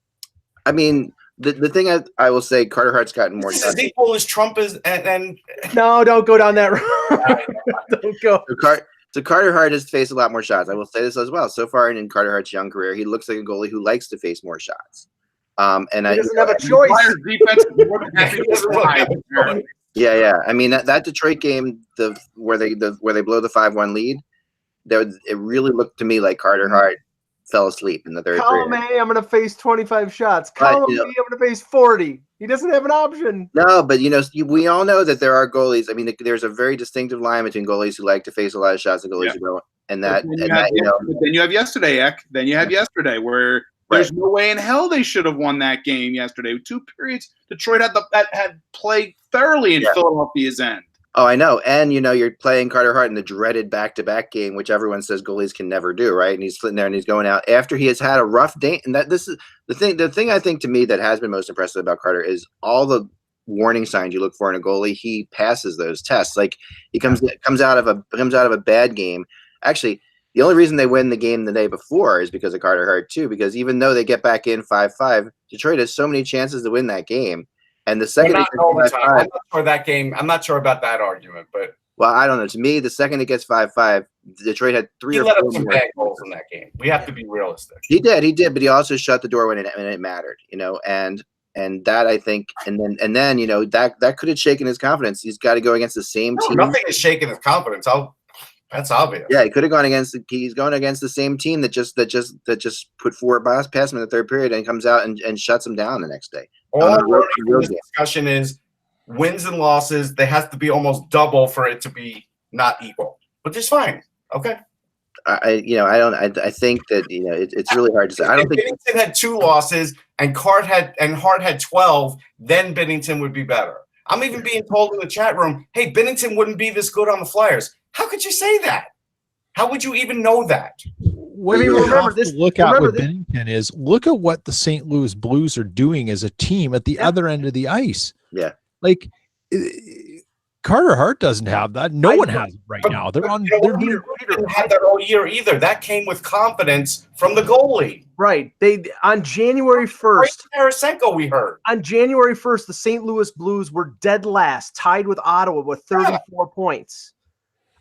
Speaker 5: I mean, the thing I will say, Carter Hart's gotten more.
Speaker 3: This is as equal as Trump is, and
Speaker 1: No, don't go down that road. Don't go.
Speaker 5: So Carter Hart has faced a lot more shots. I will say this as well. So far in Carter Hart's young career, he looks like a goalie who likes to face more shots. And
Speaker 1: he doesn't have a choice.
Speaker 2: Defense is more than happy to
Speaker 5: Yeah. I mean that Detroit game, where they blow the 5-1 lead, it really looked to me like Carter Hart fell asleep in the third period.
Speaker 1: Call me, I'm going to face 25 shots. Call me, I'm going to face 40. He doesn't have an option.
Speaker 5: No, but we all know that there are goalies. I mean, there's a very distinctive line between goalies who like to face a lot of shots and goalies who don't. And then
Speaker 2: you have yesterday, Eck. Then you have yesterday, where there's no way in hell they should have won that game yesterday. 2 periods, Detroit had played thoroughly in Philadelphia's end.
Speaker 5: Oh, I know. And, you're playing Carter Hart in the dreaded back-to-back game, which everyone says goalies can never do, right? And he's sitting there and he's going out after he has had a rough day. And this is the thing I think to me that has been most impressive about Carter is all the warning signs you look for in a goalie. He passes those tests. Like he comes out of a bad game. Actually, the only reason they win the game the day before is because of Carter Hart too, because even though they get back in 5-5, Detroit has so many chances to win that game. And the second,
Speaker 3: I'm not sure that game. I'm not sure about that argument, but
Speaker 5: I don't know. To me, the second it gets 5-5, Detroit had 3 or 4
Speaker 3: let up some bad goals in that game. We have to be realistic.
Speaker 5: He did, but he also shut the door when it mattered, and that I think, and then that could have shaken his confidence. He's got to go against the same team.
Speaker 3: Nothing is shaking his confidence. That's obvious.
Speaker 5: Yeah, he could have gone against. He's going against the same team that just put 4 past him in the third period and comes out and shuts him down the next day.
Speaker 3: All this discussion is wins and losses. They have to be almost double for it to be not equal, but just fine. Okay.
Speaker 5: I think that it's really hard to say. I don't think
Speaker 3: Binnington had 2 losses and Hart had 12. Then Binnington would be better. I'm even being told in the chat room, "Hey, Binnington wouldn't be this good on the Flyers." How could you say that? How would you even know that?
Speaker 4: What you have to look at with Binnington is look at what the St. Louis Blues are doing as a team at the other end of the ice.
Speaker 5: Yeah.
Speaker 4: Like Carter Hart doesn't have that. No one has it right now. They're on. They're
Speaker 3: didn't have that all year either. That came with confidence from the goalie.
Speaker 1: Right. They on January 1st.
Speaker 3: Tarasenko, we heard.
Speaker 1: On January 1st, the St. Louis Blues were dead last, tied with Ottawa with 34 points.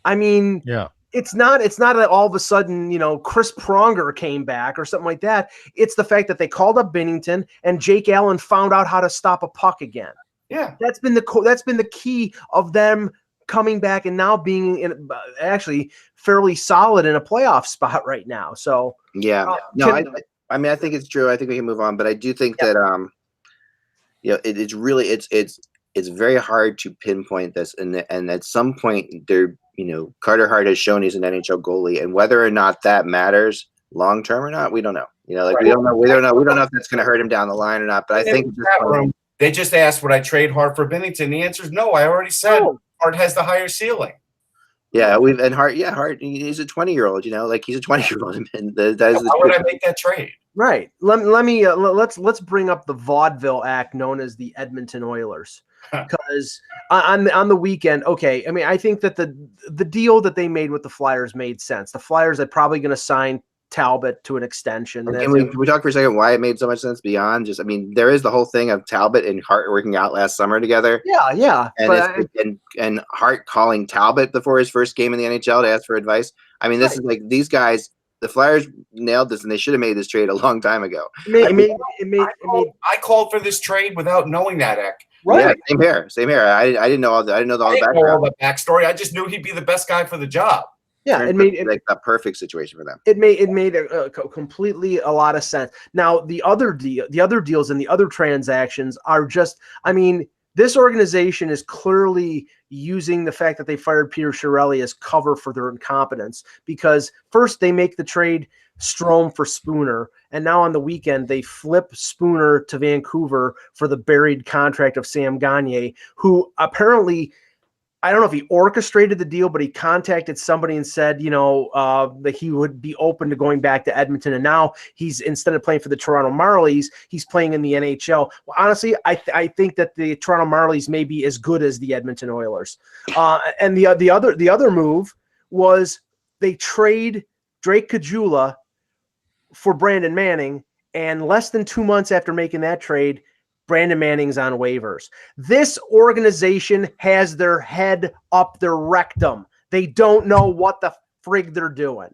Speaker 1: I mean, it's not that all of a sudden, Chris Pronger came back or something like that. It's the fact that they called up Binnington and Jake Allen found out how to stop a puck again.
Speaker 3: Yeah.
Speaker 1: That's been the key of them coming back and now being actually fairly solid in a playoff spot right now. So
Speaker 5: I think it's true. I think we can move on, but I do think that it's really it's very hard to pinpoint this, and at some point there, Carter Hart has shown he's an NHL goalie, and whether or not that matters long term or not, we don't know. We don't know if that's going to hurt him down the line or not. But I think
Speaker 3: they just asked, would I trade Hart for Binnington? The answer is no. I already said Hart has the higher ceiling.
Speaker 5: Yeah, Hart, he's a 20-year-old, he's a 20-year-old. And
Speaker 3: why would I make that trade?
Speaker 1: Right. Let's bring up the vaudeville act known as the Edmonton Oilers. Because on the weekend, okay, I mean, I think that the deal that they made with the Flyers made sense. The Flyers are probably going to sign Talbot to an extension.
Speaker 5: Can we talk for a second why it made so much sense beyond just, I mean, there is the whole thing of Talbot and Hart working out last summer together.
Speaker 1: Yeah.
Speaker 5: And Hart calling Talbot before his first game in the NHL to ask for advice. I mean, this is like these guys, the Flyers nailed this and they should have made this trade a long time ago.
Speaker 3: I called for this trade without knowing that, Eck.
Speaker 5: Right. Yeah, same here. I didn't know all the
Speaker 3: backstory. I just knew he'd be the best guy for the job.
Speaker 1: Yeah, it made
Speaker 5: like the perfect situation for them.
Speaker 1: It made completely a lot of sense. Now the other deals and the other transactions are just, I mean, this organization is clearly using the fact that they fired Peter Chiarelli as cover for their incompetence, because first they make the trade Strome for Spooner, and now on the weekend they flip Spooner to Vancouver for the buried contract of Sam Gagner, who apparently, I don't know if he orchestrated the deal, but he contacted somebody and said, that he would be open to going back to Edmonton. And now he's, instead of playing for the Toronto Marlies, he's playing in the NHL. Well, honestly, I think that the Toronto Marlies may be as good as the Edmonton Oilers. And the other move was they trade Drake Caggiula for Brandon Manning. And less than 2 months after making that trade, Brandon Manning's on waivers. This organization has their head up their rectum. They don't know what the frig they're doing.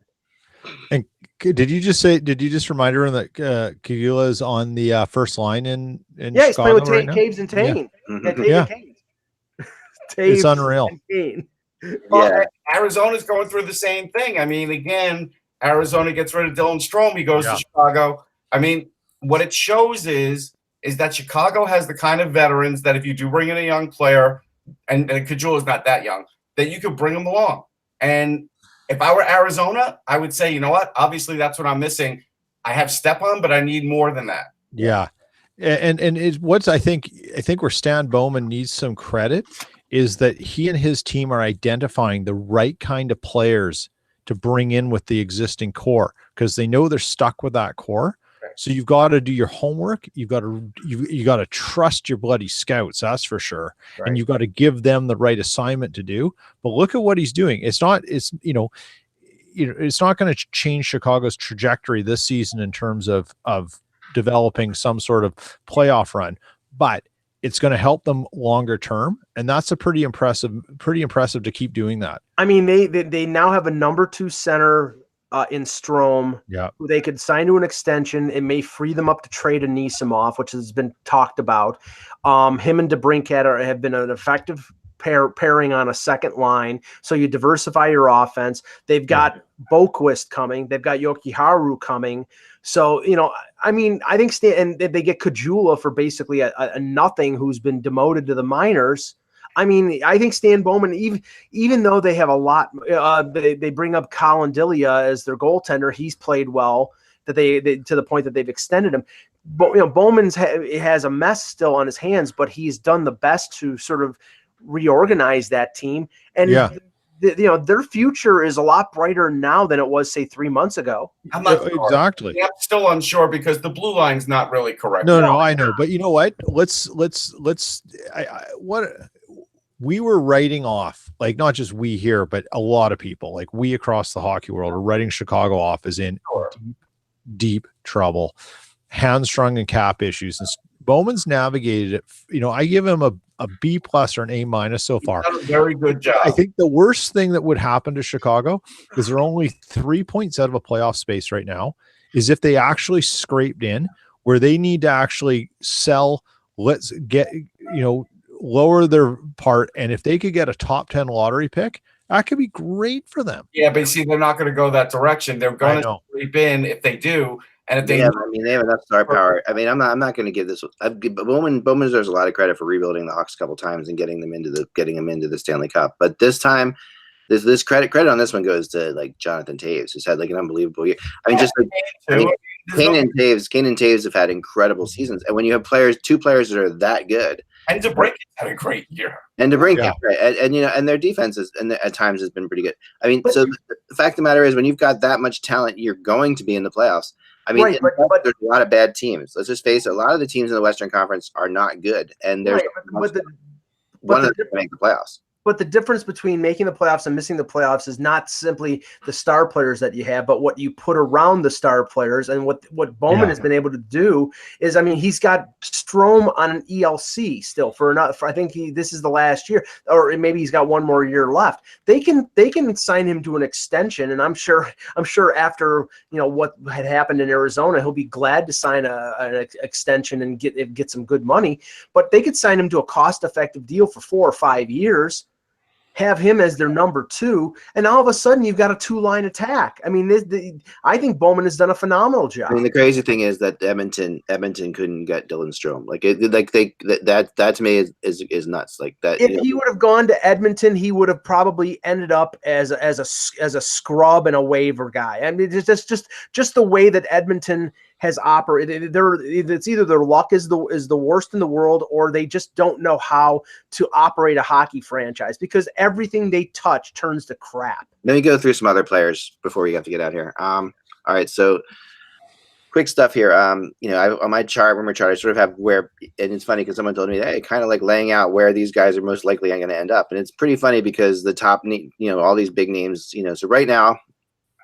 Speaker 4: And did you just remind her that Caggiula is on the first line in Chicago?
Speaker 1: He's playing with Caves and Tane.
Speaker 4: It's unreal.
Speaker 3: Well, Arizona's going through the same thing. I mean, again, Arizona gets rid of Dylan Strome. He goes to Chicago. I mean, what it shows is that Chicago has the kind of veterans that if you do bring in a young player, and Caggiula is not that young, that you could bring him along. And if I were Arizona, I would say, you know what? Obviously, that's what I'm missing. I have Stepan, but I need more than that.
Speaker 4: Yeah. And what's I think where Stan Bowman needs some credit is that he and his team are identifying the right kind of players to bring in with the existing core, because they know they're stuck with that core. So you've got to do your homework. You got to trust your bloody scouts. That's for sure. Right. And you've got to give them the right assignment to do. But look at what he's doing. It's not going to change Chicago's trajectory this season in terms of developing some sort of playoff run, but it's going to help them longer term. And that's a pretty impressive to keep doing that.
Speaker 1: I mean, they now have a number 2 center in Strome, who they could sign to an extension. It may free them up to trade Anisimov, which has been talked about. Him and DeBrincat have been an effective pairing on a second line. So you diversify your offense. They've got Boquist coming. They've got Yokiharu coming. So, I mean, I think and they get Caggiula for basically a nothing who's been demoted to the minors. I mean, I think Stan Bowman, even though they have a lot, they bring up Colin Delia as their goaltender. He's played well, that they to the point that they've extended him. But Bowman's has a mess still on his hands, but he's done the best to sort of reorganize that team. And their future is a lot brighter now than it was, say, 3 months ago.
Speaker 3: I'm not
Speaker 4: exactly.
Speaker 3: I'm still unsure because the blue line's not really correct.
Speaker 4: No, I know, but you know what? we were writing off, like not just we here, but a lot of people, like we across the hockey world, are writing Chicago off as in deep trouble, hamstrung and cap issues. And Bowman's navigated it. You know, I give him a B+ or an A- so far.
Speaker 3: He's done a very good job.
Speaker 4: I think the worst thing that would happen to Chicago is they're only 3 points out of a playoff space right now, is if they actually scraped in where they need to actually sell, let's get, lower their part. And if they could get a top 10 lottery pick, that could be great for them.
Speaker 3: Yeah, but see, they're not going to go that direction. They're going to scrape in if they do. And if they,
Speaker 5: I mean, they have enough star power. I mean, I'm not going to give this. Bowman deserves a lot of credit for rebuilding the Hawks a couple times and getting them into the Stanley Cup. But this time, this credit on this one goes to like Jonathan Toews, who's had like an unbelievable year. I mean, Kane and Toews have had incredible seasons. And when you have two players that are that good,
Speaker 3: and DeBrincat had a great year.
Speaker 5: And DeBrincat, right? And their defense at times has been pretty good. I mean, so the fact of the matter is, when you've got that much talent, you're going to be in the playoffs. I mean, but there's a lot of bad teams. Let's just face it. A lot of the teams in the Western Conference are not good, and there's one of them to make the playoffs.
Speaker 1: But the difference between making the playoffs and missing the playoffs is not simply the star players that you have, but what you put around the star players. And what Bowman has been able to do is, I mean, he's got Strome on an ELC still for I think this is the last year, or maybe he's got one more year left. They can sign him to an extension, and I'm sure after what had happened in Arizona, he'll be glad to sign an extension and get some good money. But they could sign him to a cost-effective deal for 4 or 5 years. Have him as their number 2, and all of a sudden you've got a 2-line attack. I mean, I think Bowman has done a phenomenal job.
Speaker 5: I mean, the crazy thing is that Edmonton couldn't get Dylan Strome. That to me is nuts. Like that.
Speaker 1: If he would have gone to Edmonton, he would have probably ended up as a scrub and a waiver guy. I mean, it's just the way that Edmonton has operated. It's either their luck is the worst in the world, or they just don't know how to operate a hockey franchise, because everything they touch turns to crap.
Speaker 5: Let me go through some other players before we have to get out here. All right, so quick stuff here. On my rumor chart, I sort of have where, and it's funny because someone told me, hey, kind of like laying out where these guys are most likely going to end up, and it's pretty funny because the top, all these big names, So right now,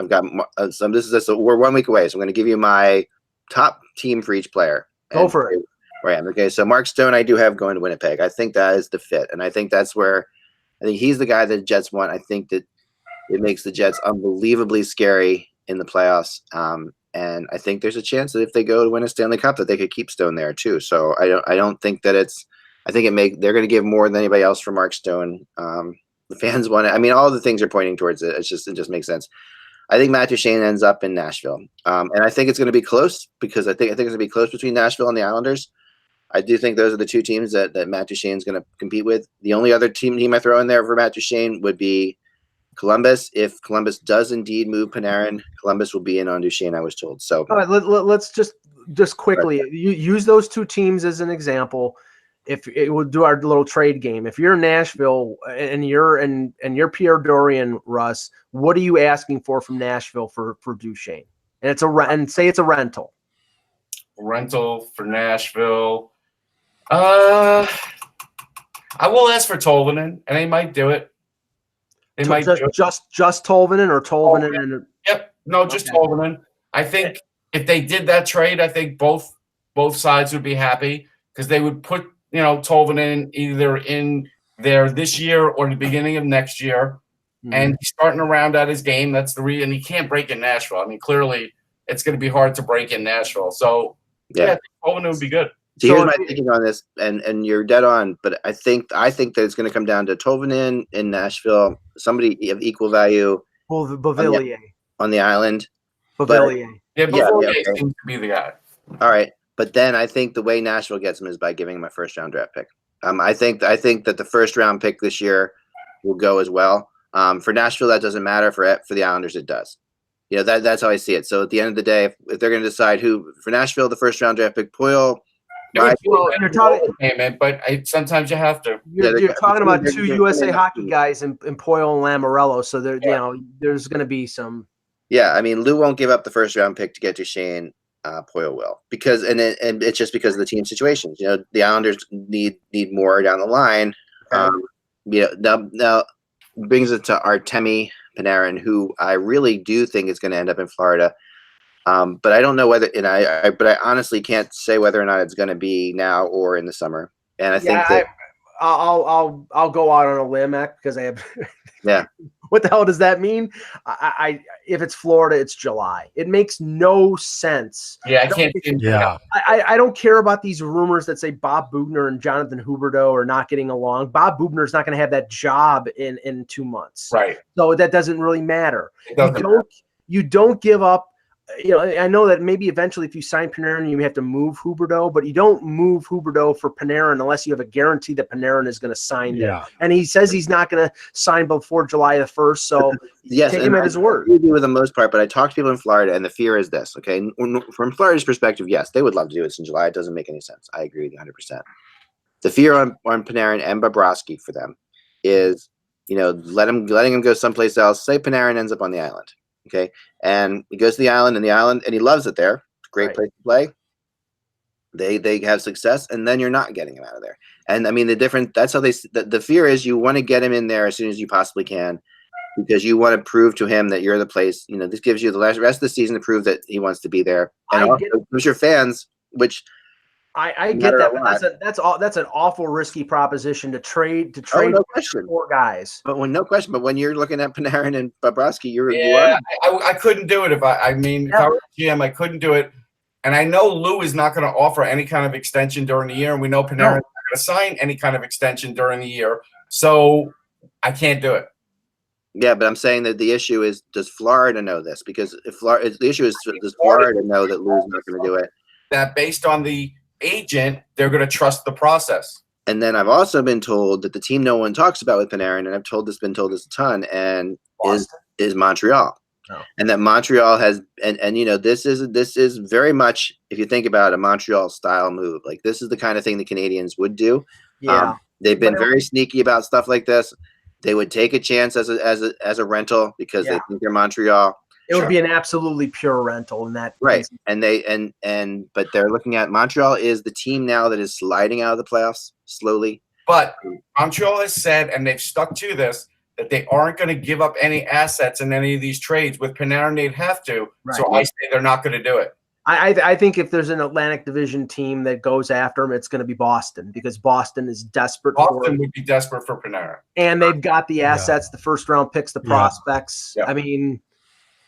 Speaker 5: I've got some. We're 1 week away, so I'm going to give you my top team for each player.
Speaker 1: Go for it.
Speaker 5: Right. Okay. So Mark Stone, I do have going to Winnipeg. I think that is the fit. And I think that's where he's the guy that the Jets want. I think that it makes the Jets unbelievably scary in the playoffs. And I think there's a chance that if they go to win a Stanley Cup, that they could keep Stone there too. So I don't think that they're going to give more than anybody else for Mark Stone. The fans want it. I mean, all the things are pointing towards it. It just makes sense. I think Matt Duchene ends up in Nashville. And I think it's going to be close, because I think it's going to be close between Nashville and the Islanders. I do think those are the two teams that Matt Duchene is going to compete with. The only other team I throw in there for Matt Duchene would be Columbus. If Columbus does indeed move Panarin, Columbus will be in on Duchene, I was told. So
Speaker 1: all right, let's just quickly use those two teams as an example. If it will do our little trade game, if you're in Nashville and you're Pierre Dorian, Russ, what are you asking for from Nashville for Duchene? And say it's a rental.
Speaker 3: Rental for Nashville. I will ask for Tolvanen, and they might do it.
Speaker 1: Just Tolvanen, or Tolvanen.
Speaker 3: Yep. No, just Tolvanen. I think if they did that trade, I think both sides would be happy, because they would put Tolvanen either in there this year or the beginning of next year. Mm-hmm. And he's starting to round out his game. That's the reason he can't break in Nashville. I mean, clearly it's going to be hard to break in Nashville. So yeah, Tolvanen would be good.
Speaker 5: So here's my thinking on this, and you're dead on, but I think that it's going to come down to Tolvanen in Nashville, somebody of equal value.
Speaker 1: Well, Beauvillier
Speaker 5: on the island.
Speaker 1: Beauvillier.
Speaker 3: Beauvillier seems to be the guy.
Speaker 5: All right. But then I think the way Nashville gets him is by giving him a first-round draft pick. I think that the first-round pick this year will go as well. For Nashville, that doesn't matter. For the Islanders, it does. That's how I see it. So at the end of the day, if they're going to decide who for Nashville, the first-round draft pick, Poile.
Speaker 1: You're talking
Speaker 3: payment, but sometimes you have to.
Speaker 1: You're talking about two USA Hockey guys in Poile and Lamoriello, so there's going to be some.
Speaker 5: Yeah, I mean, Lou won't give up the first-round pick to get Duchene. Poile will, because and it's just because of the team situations. The Islanders need more down the line.
Speaker 1: Okay.
Speaker 5: Now brings it to Artemi Panarin, who I really do think is going to end up in Florida. But I don't know whether, but I honestly can't say whether or not it's going to be now or in the summer. And I think that
Speaker 1: I'll go out on a limb, because I have.
Speaker 5: Yeah.
Speaker 1: What the hell does that mean? I if it's Florida, it's July. It makes no sense.
Speaker 3: Yeah, I can't.
Speaker 1: I don't care about these rumors that say Bob Bugner and Jonathan Huberdeau are not getting along. Bob Bugner's not going to have that job in 2 months.
Speaker 3: Right.
Speaker 1: So that doesn't really matter.
Speaker 3: Matter.
Speaker 1: You don't give up. I know that maybe eventually if you sign Panarin, you have to move Huberdeau, but you don't move Huberdeau for Panarin unless you have a guarantee that Panarin is going to sign him. And he says he's not going to sign before July the 1st, so
Speaker 5: yes,
Speaker 1: take him at his word.
Speaker 5: I agree with the most part, but I talked to people in Florida, and the fear is this, okay? From Florida's perspective, yes, they would love to do this in July. It doesn't make any sense. I agree with you 100%. The fear on Panarin and Bobrovsky for them is, letting him go someplace else. Say Panarin ends up on the island. Okay, and he goes to the island, and he loves it there. Great place to play. They have success, and then you're not getting him out of there. And I mean, that's how the fear is you want to get him in there as soon as you possibly can, because you want to prove to him that you're the place. This gives you the rest of the season to prove that he wants to be there, and also gives your fans, which.
Speaker 1: I get that, but that's an awful risky proposition to trade
Speaker 5: no question.
Speaker 1: 4 guys.
Speaker 5: But when you're looking at Panarin and Bobrovsky,
Speaker 3: I couldn't do it if I were GM, I couldn't do it. And I know Lou is not going to offer any kind of extension during the year, and we know Panarin's not going to sign any kind of extension during the year. So I can't do it.
Speaker 5: Yeah, but I'm saying that the issue is, does Florida know this? Because the issue is, does Florida know that Lou's not going to do it?
Speaker 3: That based on the agent, they're going to trust the process.
Speaker 5: And then I've also been told that the team no one talks about with Panarin, and I've been told this a ton, and is Montreal. Oh. And that Montreal has, and this is very much, if you think about a Montreal style move, like this is the kind of thing the Canadians would do.
Speaker 1: Yeah,
Speaker 5: they've been very sneaky about stuff like this. They would take a chance as a rental because they think they're Montreal.
Speaker 1: It would be an absolutely pure rental in that.
Speaker 5: Right. And but they're looking at Montreal is the team now that is sliding out of the playoffs slowly.
Speaker 3: But Montreal has said, and they've stuck to this, that they aren't going to give up any assets in any of these trades. With Panarin, they'd have to. Right. So I say they're not going to do it.
Speaker 1: I think if there's an Atlantic Division team that goes after him, it's going to be Boston, because Boston is desperate.
Speaker 3: Boston would be desperate for Panarin.
Speaker 1: And they've got the assets, the first-round picks, the prospects. Yeah. I mean –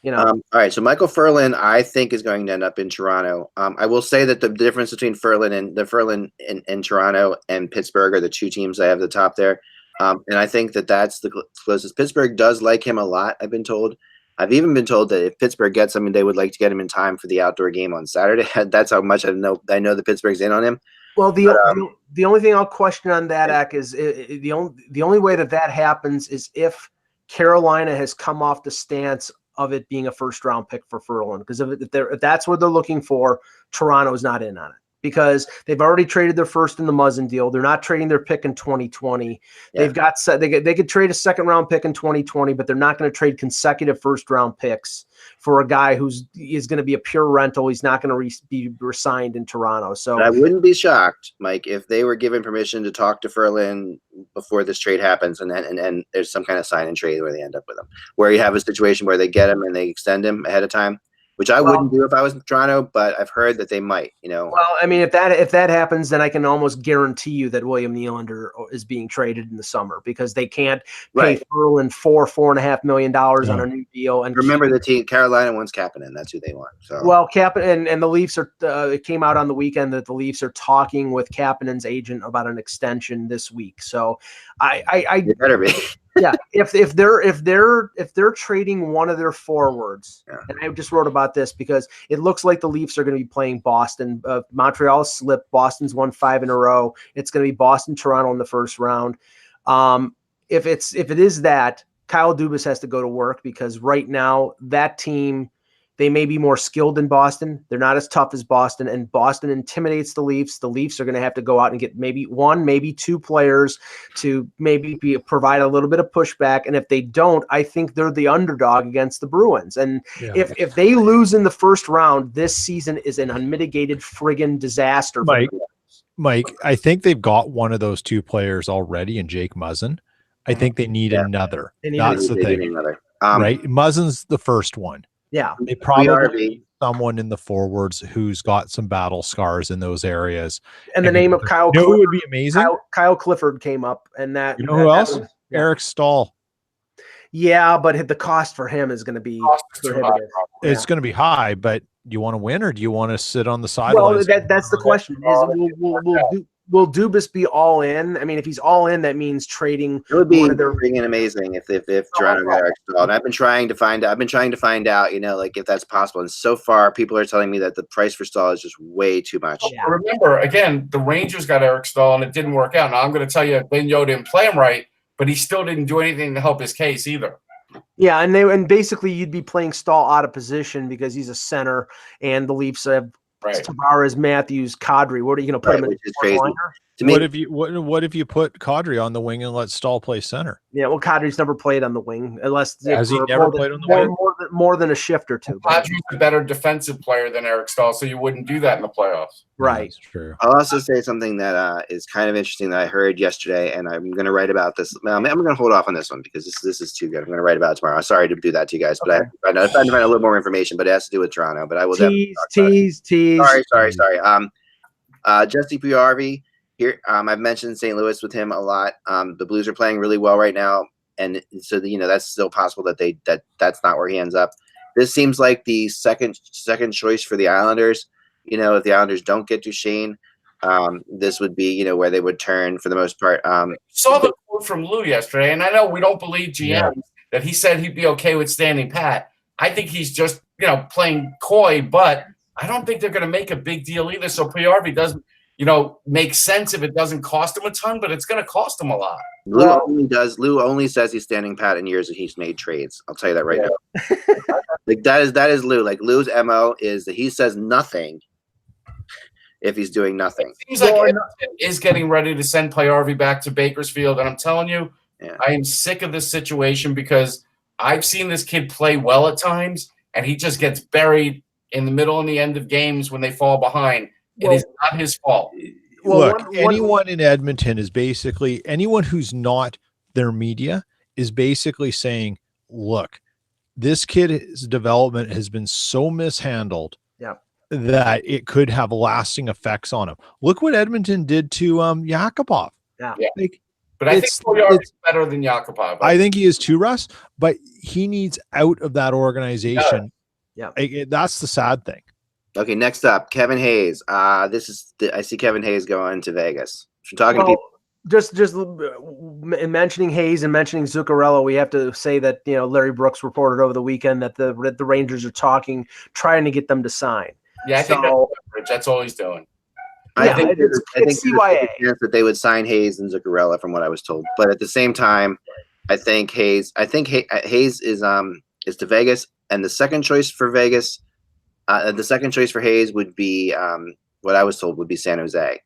Speaker 5: all right, so Michael Ferland, I think, is going to end up in Toronto. I will say that the difference between Ferland in Toronto and Pittsburgh are the 2 teams I have at the top there. And I think that's the closest. Pittsburgh does like him a lot, I've been told. I've even been told that if Pittsburgh gets him, they would like to get him in time for the outdoor game on Saturday. That's how much I know that Pittsburgh's in on him.
Speaker 1: Well, the only thing I'll question on that, Ak, is the only way that happens is if Carolina has come off the stance of it being a first-round pick for Ferland, because if that's what they're looking for, Toronto's not in on it, because they've already traded their first in the Muzzin deal. They're not trading their pick in 2020. Yeah. They could trade a second-round pick in 2020, but they're not going to trade consecutive first-round picks for a guy is going to be a pure rental. He's not going to be re-signed in Toronto. So
Speaker 5: I wouldn't be shocked, Mike, if they were given permission to talk to Ferland before this trade happens, and there's some kind of sign and trade where they end up with him, where you have a situation where they get him and they extend him ahead of time, which I wouldn't do if I was in Toronto, but I've heard that they might, Well,
Speaker 1: I mean, if that happens, then I can almost guarantee you that William Nylander is being traded in the summer, because they can't pay Ferland $4.5 million on a new deal. And
Speaker 5: remember, the team Carolina wants Kapanen. That's who they want. So
Speaker 1: Kapanen and the Leafs are. It came out on the weekend that the Leafs are talking with Kapanen's agent about an extension this week. So I
Speaker 5: it better be.
Speaker 1: Yeah, if they're trading one of their forwards, and I just wrote about this because it looks like the Leafs are going to be playing Boston. Montreal slipped. Boston's won 5 in a row. It's going to be Boston, Toronto in the first round. If it is that, Kyle Dubas has to go to work, because right now that team, they may be more skilled than Boston. They're not as tough as Boston, and Boston intimidates the Leafs. The Leafs are going to have to go out and get maybe 1, maybe 2 players to maybe provide a little bit of pushback. And if they don't, I think they're the underdog against the Bruins. And if they lose in the first round, this season is an unmitigated friggin' disaster.
Speaker 4: Mike, I think they've got one of those 2 players already in Jake Muzzin. I think they need another. That's the thing.
Speaker 5: Another.
Speaker 4: Right? Muzzin's the first one.
Speaker 1: Yeah.
Speaker 4: They probably need someone in the forwards who's got some battle scars in those areas.
Speaker 1: And the name of Kyle
Speaker 4: Clifford,
Speaker 1: Clifford
Speaker 4: would be amazing.
Speaker 1: Kyle Clifford came up, and that.
Speaker 4: You know who else? Eric Stahl.
Speaker 1: Yeah, but the cost for him is going to be prohibitive.
Speaker 4: It's going to be high, but you want to win, or do you want to sit on the sidelines?
Speaker 1: Well, that's the question. Will Dubas be all in? I mean, if he's all in, that means trading.
Speaker 5: It would be freaking amazing if Toronto got Eric Stahl. And I've been trying to find out, like if that's possible. And so far, people are telling me that the price for Stahl is just way too much.
Speaker 3: Yeah. Remember, again, the Rangers got Eric Stahl, and it didn't work out. Now I'm going to tell you, Ben Yo didn't play him right, but he still didn't do anything to help his case either.
Speaker 1: Yeah, and basically you'd be playing Stahl out of position because he's a center, and the Leafs have Tavares, Matthews, Kadri. What are you going to put him in?
Speaker 5: Which is crazy.
Speaker 4: What if you put Kadri on the wing and let Stahl play center?
Speaker 1: Yeah, well, Kadri's never played on the wing unless
Speaker 4: has he never played on the wing?
Speaker 1: More than a shift or two.
Speaker 3: Kadri's a better defensive player than Eric Stahl, so you wouldn't do that in the playoffs.
Speaker 1: Right.
Speaker 4: That's true.
Speaker 5: I'll also say something that is kind of interesting that I heard yesterday, and I'm going to write about this. I'm going to hold off on this one because this is too good. I'm going to write about it tomorrow. Sorry to do that to you guys, but I'm trying to find a little more information, but it has to do with Toronto. But I will
Speaker 1: tease.
Speaker 5: Sorry. Jesse Pujärvi. Here, I've mentioned St. Louis with him a lot. The Blues are playing really well right now, and so that's still possible that that's not where he ends up. This seems like the second choice for the Islanders. If the Islanders don't get Duchesne, this would be where they would turn for the most part.
Speaker 3: Saw the quote from Lou yesterday, and I know we don't believe GM that he said he'd be okay with standing pat. I think he's just playing coy, but I don't think they're going to make a big deal either. So Pujärvi doesn't. Makes sense if it doesn't cost him a ton, but it's going to cost him a lot.
Speaker 5: Lou only says he's standing pat in years that he's made trades. I'll tell you that right now. Like that is Lou. Like Lou's MO is that he says nothing if he's doing nothing.
Speaker 3: It seems like Edmonton is getting ready to send Pujärvi back to Bakersfield, and I'm telling you, I am sick of this situation because I've seen this kid play well at times, and he just gets buried in the middle and the end of games when they fall behind. It is not his fault.
Speaker 4: Look, anyone in Edmonton is basically anyone who's not their media is basically saying, look, this kid's development has been so mishandled that it could have lasting effects on him. Look what Edmonton did to Yakupov.
Speaker 1: Yeah.
Speaker 3: But I think Pujärvi's better than Yakupov.
Speaker 4: I think he is too, Russ, but he needs out of that organization.
Speaker 1: Yeah.
Speaker 4: That's the sad thing.
Speaker 5: Okay, next up, Kevin Hayes. I see Kevin Hayes going to Vegas. From talking to people.
Speaker 1: Just in mentioning Hayes and mentioning Zuccarello, we have to say that Larry Brooks reported over the weekend that the Rangers are trying to get them to sign.
Speaker 3: Yeah, I think that's all he's doing.
Speaker 5: I think
Speaker 1: it's CYA.
Speaker 5: That they would sign Hayes and Zuccarello, from what I was told. But at the same time, I think Hayes is to Vegas, and the second choice for Vegas. The second choice for Hayes would be what I was told would be San Jose,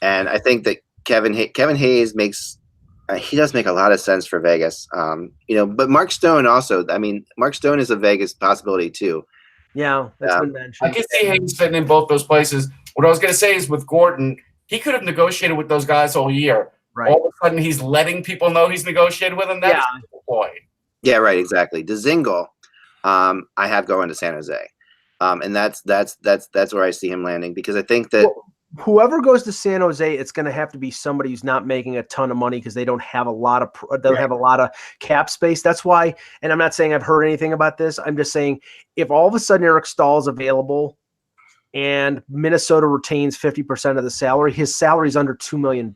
Speaker 5: and I think that Kevin Hayes does make a lot of sense for Vegas. But Mark Stone also. I mean, Mark Stone is a Vegas possibility too.
Speaker 1: Yeah, that's been mentioned.
Speaker 3: I can see Hayes fitting in both those places. What I was going to say is with Gordon, he could have negotiated with those guys all year.
Speaker 1: Right.
Speaker 3: All of a sudden, he's letting people know he's negotiated with them. That's a boy.
Speaker 5: Yeah, right. Exactly. DeZingle, I have going to San Jose. And that's where I see him landing, because I think that
Speaker 1: whoever goes to San Jose, it's going to have to be somebody who's not making a ton of money because they don't have a lot of cap space. That's why, and I'm not saying I've heard anything about this. I'm just saying if all of a sudden Eric Stahl is available and Minnesota retains 50% of the salary, his salary is under $2 million.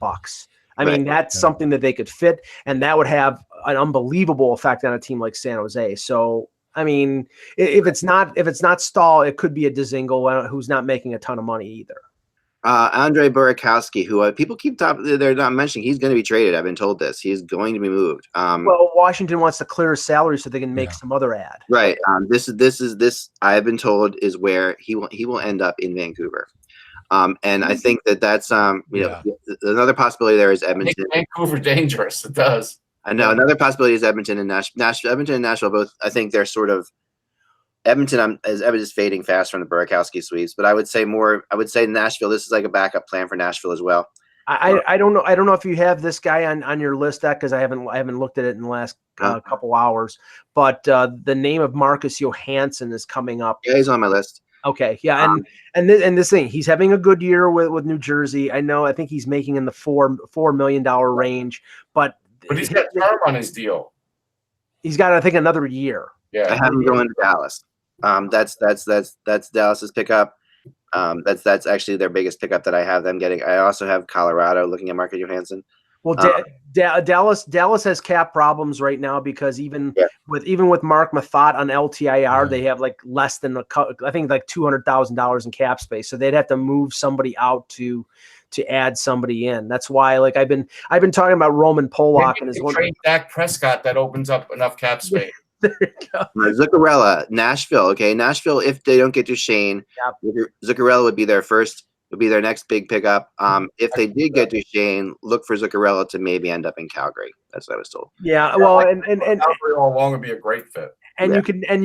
Speaker 1: I mean, that's something that they could fit, and that would have an unbelievable effect on a team like San Jose. So, I mean, if it's not Stahl, it could be a DeZingle who's not making a ton of money either.
Speaker 5: Andre Burakovsky, who people they're not mentioning, he's going to be traded. I've been told this. He's going to be moved.
Speaker 1: Well, Washington wants to clear his salary so they can make some other ad.
Speaker 5: Right. This I've been told is where he will end up in Vancouver. And I think that's another possibility there is Edmonton.
Speaker 3: It makes Vancouver dangerous. It does.
Speaker 5: I know another possibility is Edmonton and Nashville. Edmonton and Nashville both. I think they're sort of Edmonton is fading fast from the Burakovsky sweeps, but I would say Nashville. This is like a backup plan for Nashville as well.
Speaker 1: I don't know. I don't know if you have this guy on your list, because I haven't looked at it in the last couple hours. But the name of Marcus Johansson is coming up.
Speaker 5: Yeah, he's on my list.
Speaker 1: Okay, yeah, and this thing, he's having a good year with New Jersey. I think he's making in the $4 million range, but
Speaker 3: he's got term on his deal.
Speaker 1: He's got, I think, another year.
Speaker 3: Yeah,
Speaker 5: I have him going to Dallas. That's Dallas's pickup. That's actually their biggest pickup that I have them getting. I also have Colorado looking at Marcus Johansson.
Speaker 1: Well, Dallas has cap problems right now because even with Mark Mathot on LTIR, they have like less than I think like $200,000 in cap space, so they'd have to move somebody out to add somebody in. That's why, like, I've been talking about Roman Polak and his
Speaker 3: trade Dak Prescott that opens up enough cap space.
Speaker 1: There you go.
Speaker 5: Zuccarello, Nashville. Okay, Nashville. If they don't get Duchesne, Zuccarello would be their next big pickup. If they did get Duchesne, look for Zuccarello to maybe end up in Calgary. That's what I was told.
Speaker 1: Yeah, well, and
Speaker 3: Calgary all along would be a great fit.
Speaker 1: And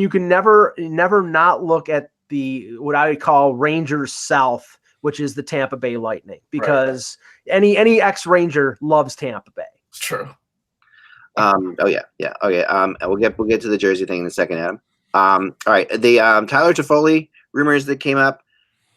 Speaker 1: you can never not look at the what I would call Rangers South, which is the Tampa Bay Lightning, because any ex-Ranger loves Tampa Bay.
Speaker 3: It's true.
Speaker 5: Okay. We'll get to the jersey thing in a second, Adam. All right. The Tyler Toffoli rumors that came up,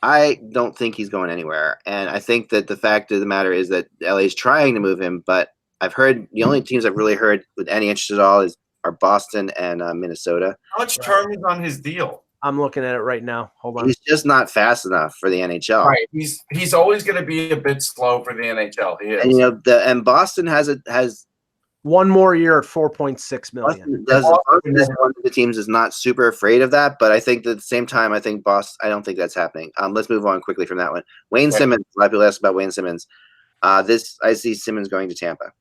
Speaker 5: I don't think he's going anywhere, and I think that the fact of the matter is that LA is trying to move him, but I've heard the only teams I've really heard with any interest at all are Boston and Minnesota.
Speaker 3: How much term is on his deal?
Speaker 1: I'm looking at it right now. Hold on.
Speaker 5: He's just not fast enough for the NHL.
Speaker 3: Right. He's always going to be a bit slow for the NHL. He is.
Speaker 5: And and Boston has
Speaker 1: one more year at $4.6 million.
Speaker 5: Boston is one of the teams is not super afraid of that, but I think that at the same time, I don't think that's happening. Let's move on quickly from that one. Wayne Simmons. A lot of people ask about Wayne Simmons. I see Simmons going to Tampa,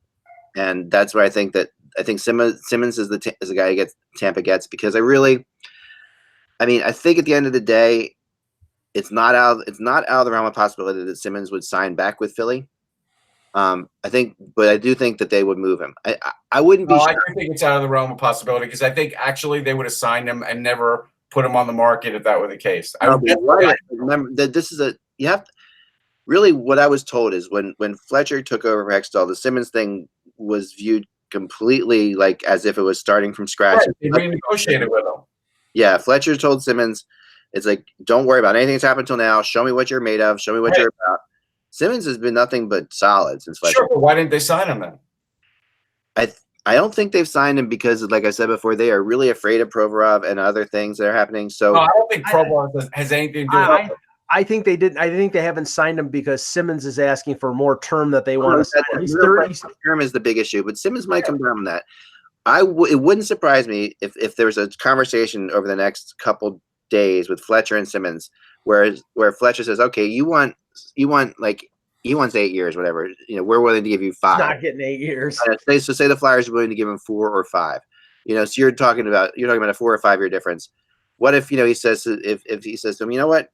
Speaker 5: and that's where I think Simmons is the guy Tampa gets, because I think at the end of the day, it's not out of the realm of possibility that Simmons would sign back with Philly. But I do think that they would move him. I wouldn't be.
Speaker 3: I do think it's out of the realm of possibility, because I think actually they would have signed him and never put him on the market if that were the case.
Speaker 5: Remember that this is really what I was told is when Fletcher took over for Hextall, the Simmons thing was viewed completely like as if it was starting from scratch.
Speaker 3: Right. They renegotiated with him.
Speaker 5: Yeah, Fletcher told Simmons, it's like, don't worry about anything that's happened until now. Show me what you're made of. Show me what you're about. Simmons has been nothing but solid since Fletcher.
Speaker 3: Sure, but why didn't they sign him then?
Speaker 5: I don't think they've signed him because, like I said before, they are really afraid of Provorov and other things that are happening. So
Speaker 3: no, I don't think Provorov has anything to do with it.
Speaker 1: I think they didn't. I think they haven't signed him because Simmons is asking for more term that they want to sign. He's 30.
Speaker 5: Term is the big issue, but Simmons might come down on that. It wouldn't surprise me if there was a conversation over the next couple days with Fletcher and Simmons where Fletcher says, okay, he wants 8 years, whatever. We're willing to give you 5.
Speaker 1: Not getting 8 years.
Speaker 5: So say the Flyers are willing to give him 4 or 5. So you're talking about a 4 or 5 year difference. What if he says if he says to him, you know what,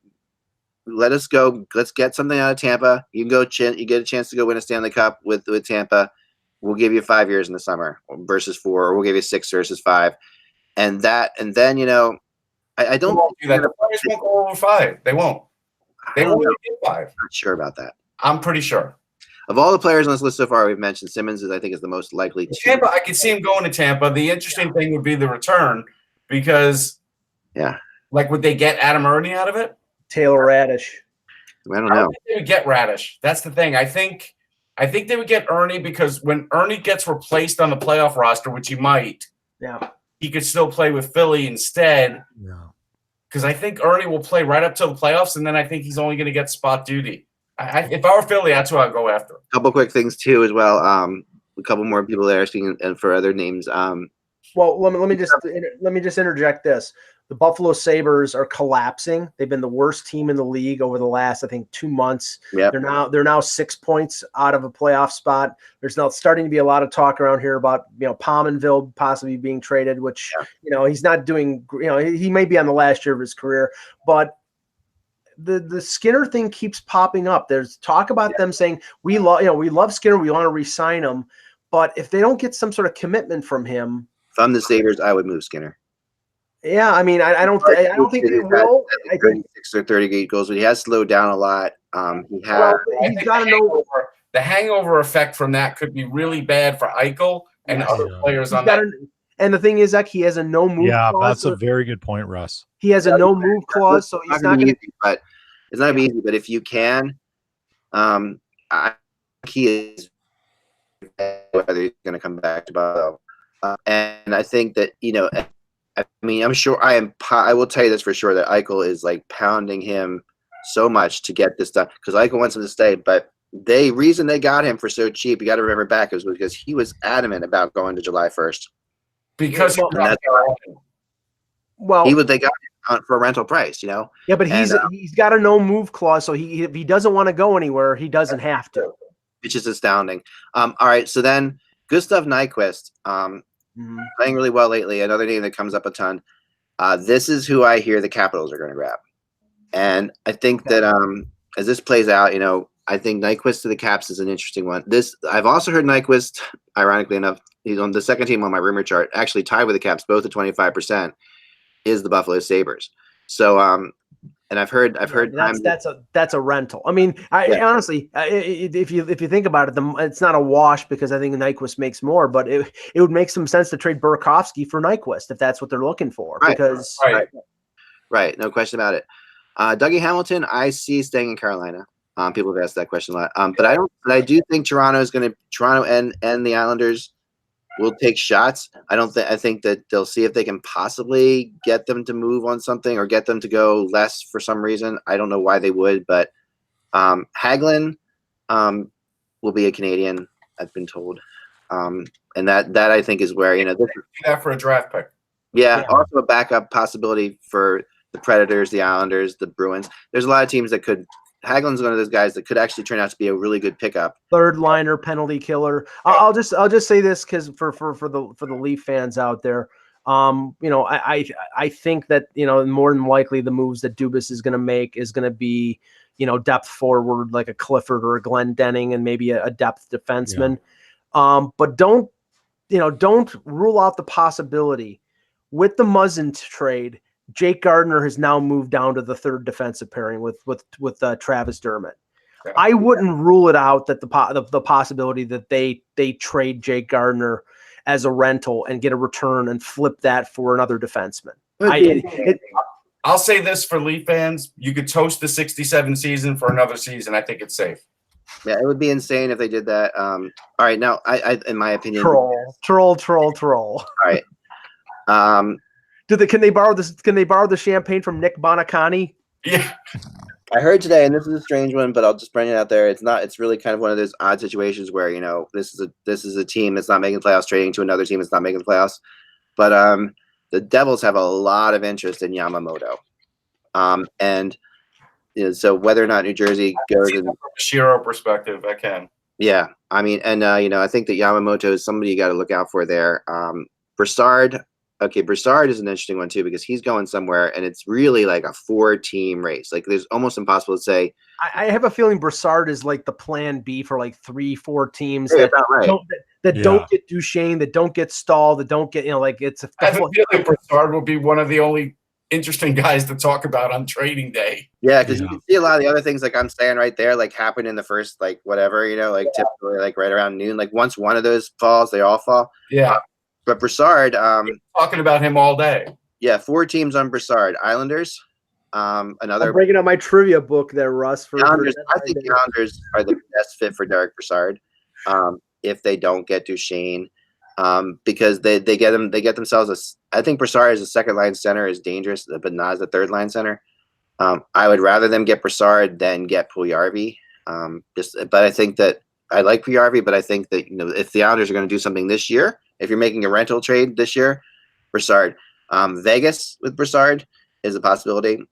Speaker 5: let us go, let's get something out of Tampa. You can go, you get a chance to go win a Stanley Cup with Tampa. We'll give you 5 years in the summer versus 4, or we'll give you 6 versus 5, and then I don't
Speaker 3: do that. The Flyers won't go over 5. They won't. They won't get 5.
Speaker 5: Not sure about that.
Speaker 3: I'm pretty sure.
Speaker 5: Of all the players on this list so far, we've mentioned Simmons I think is the most likely.
Speaker 3: Tampa, I could see him going to Tampa. The interesting thing would be the return, because would they get Adam Ernie out of it?
Speaker 1: Taylor Radish.
Speaker 5: I don't know.
Speaker 3: They would get Radish. That's the thing. I think they would get Ernie, because when Ernie gets replaced on the playoff roster, which he might, he could still play with Philly instead.
Speaker 4: Yeah.
Speaker 3: Because I think Ernie will play right up to the playoffs, and then I think he's only going to get spot duty. If I were Philly, that's who I'd go after.
Speaker 5: A couple quick things too, as well. A couple more people there asking and for other names.
Speaker 1: Well, let me just interject this. The Buffalo Sabres are collapsing. They've been the worst team in the league over the last, I think, 2 months.
Speaker 5: Yep.
Speaker 1: They're now 6 points out of a playoff spot. There's now starting to be a lot of talk around here about Pominville possibly being traded, which he's not doing. He may be on the last year of his career, but the Skinner thing keeps popping up. There's talk about them saying we love Skinner, we want to re-sign him, but if they don't get some sort of commitment from him,
Speaker 5: if I'm the Sabres, I would move Skinner.
Speaker 1: Yeah, I mean, I don't think they will. I think
Speaker 5: 36 or 38 goals, but he has slowed down a lot. He's
Speaker 1: got to know.
Speaker 3: the hangover effect from that could be really bad for Eichel and other players on that.
Speaker 1: And the thing is, Zach, he has a no move clause.
Speaker 4: That's a very good point, Russ.
Speaker 1: He has a no move clause, so he's not going to.
Speaker 5: But it's not easy. But if you can, he is whether he's going to come back to Buffalo, and I think that I mean, I'm sure I will tell you this for sure that Eichel is like pounding him so much to get this done because Eichel wants him to stay, but. Reason they got him for so cheap, you got to remember back, is because he was adamant about going to July 1st.
Speaker 3: Because
Speaker 5: they got him for a rental price, Yeah,
Speaker 1: but he's got a no move clause, so if he doesn't want to go anywhere, he doesn't have to.
Speaker 5: Which is astounding. All right, so then Gustav Nyquist, playing really well lately. Another name that comes up a ton. This is who I hear the Capitals are going to grab, and I think that as this plays out, I think Nyquist to the Caps is an interesting one. I've also heard Nyquist, ironically enough, he's on the second team on my rumor chart, actually tied with the Caps, both at 25%, is the Buffalo Sabres. So, and I've heard
Speaker 1: that's a rental. I mean, honestly, if you think about it, it's not a wash because I think Nyquist makes more, but it would make some sense to trade Burakovsky for Nyquist if that's what they're looking for.
Speaker 5: Right, no question about it. Dougie Hamilton, I see staying in Carolina. People have asked that question a lot. But I do think Toronto and the Islanders will take shots. I think that they'll see if they can possibly get them to move on something or get them to go less for some reason. I don't know why they would, but Hagelin will be a Canadian, I've been told. And that I think is where,
Speaker 3: that for a draft pick.
Speaker 5: Yeah, also a backup possibility for the Predators, the Islanders, the Bruins. There's a lot of teams that could. Hagelin's one of those guys that could actually turn out to be a really good pickup.
Speaker 1: Third liner, penalty killer. I'll just say this because for the Leaf fans out there, I think that more than likely the moves that Dubas is going to make is going to be depth forward like a Clifford or a Glendening and maybe a depth defenseman. Yeah. But don't rule out the possibility with the Muzzin trade. Jake Gardiner has now moved down to the third defensive pairing with Travis Dermott. Yeah. I wouldn't rule it out that the possibility that they trade Jake Gardiner as a rental and get a return and flip that for another defenseman.
Speaker 3: I'll say this for Leaf fans: you could toast the 67 season for another season. I think it's safe.
Speaker 5: Yeah, it would be insane if they did that. All right, now I in my opinion,
Speaker 1: troll.
Speaker 5: All right.
Speaker 1: Can they borrow this? Can they borrow the champagne from Nick Bonacani?
Speaker 3: Yeah,
Speaker 5: I heard today, and this is a strange one, but I'll just bring it out there. It's really kind of one of those odd situations where this is a team that's not making the playoffs trading to another team that's not making the playoffs. But the Devils have a lot of interest in Yamamoto, and so whether or not New Jersey goes in
Speaker 3: from a Shiro perspective, I can.
Speaker 5: Yeah, I mean, and I think that Yamamoto is somebody you got to look out for there. Brassard. Okay, Brassard is an interesting one too because he's going somewhere, and it's really like a 4-team race. Like, there's almost impossible to say.
Speaker 1: I have a feeling Brassard is like the plan B for like 3-4 teams
Speaker 5: that
Speaker 1: don't get Duchesne, that don't get Stahl, that don't get it's.
Speaker 3: I have a feeling Brassard will be one of the only interesting guys to talk about on trading day.
Speaker 5: Yeah, because you can see a lot of the other things like I'm saying right there, like happen in the first typically like right around noon. Like once one of those falls, they all fall.
Speaker 3: Yeah.
Speaker 5: But Brassard,
Speaker 3: talking about him all day.
Speaker 5: Yeah, 4 teams on Brassard. Islanders, another.
Speaker 1: I'm breaking out my trivia book there, Russ.
Speaker 5: I think the Islanders are the best fit for Derek Brassard. If they don't get Duchesne, because they get themselves I think Brassard as a second line center is dangerous, but not as a third line center. I would rather them get Brassard than get Puljujarvi. But I think that I like Puljujarvi, but I think that if the Islanders are going to do something this year. If you're making a rental trade this year, Brassard. Vegas with Brassard is a possibility.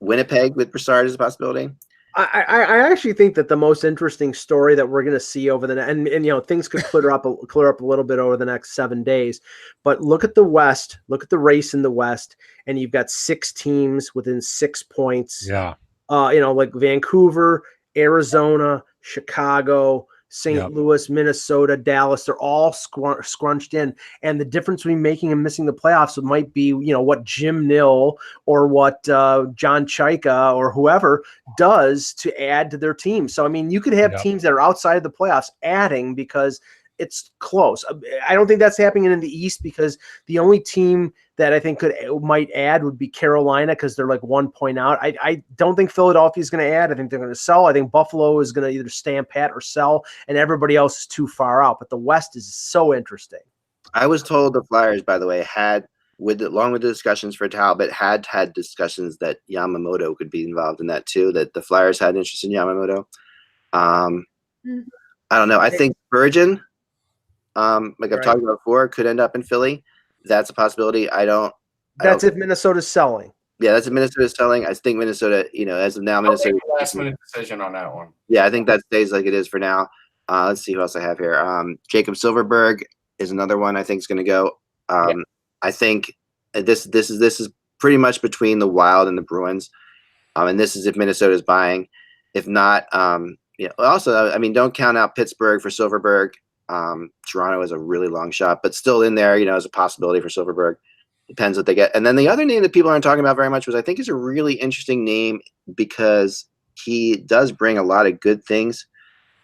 Speaker 5: Winnipeg with Brassard is a possibility.
Speaker 1: I actually think that the most interesting story that we're going to see over the and things could clear up a little bit over the next 7 days. But look at the West. Look at the race in the West, and you've got 6 teams within 6 points.
Speaker 4: Yeah.
Speaker 1: Like Vancouver, Arizona, Chicago, St. Louis, Minnesota, Dallas, they're all scrunched in. And the difference between making and missing the playoffs might be, what Jim Nill or what John Chaika or whoever does to add to their team. So, I mean, you could have teams that are outside of the playoffs adding because it's close. I don't think that's happening in the East because the only team that I think might add would be Carolina because they're like 1 point out. I don't think Philadelphia is going to add. I think they're going to sell. I think Buffalo is going to either stand pat or sell, and everybody else is too far out. But the West is so interesting.
Speaker 5: I was told the Flyers, by the way, along with the discussions for Talbot, had discussions that Yamamoto could be involved in that too, that the Flyers had interest in Yamamoto. I don't know. I think Virgin, like I've talked about before, could end up in Philly. That's a possibility. That's
Speaker 1: if Minnesota's selling.
Speaker 5: Yeah, that's if Minnesota's selling. I think Minnesota, as of now, Minnesota
Speaker 3: last minute decision on that one.
Speaker 5: Yeah, I think that stays like it is for now. Let's see who else I have here. Jacob Silverberg is another one I think is going to go. I think this is pretty much between the Wild and the Bruins, and this is if Minnesota's buying. If not, also, I mean, don't count out Pittsburgh for Silverberg. Toronto is a really long shot, but still in there, as a possibility for Silverberg. Depends what they get. And then the other name that people aren't talking about very much, was I think is a really interesting name because he does bring a lot of good things,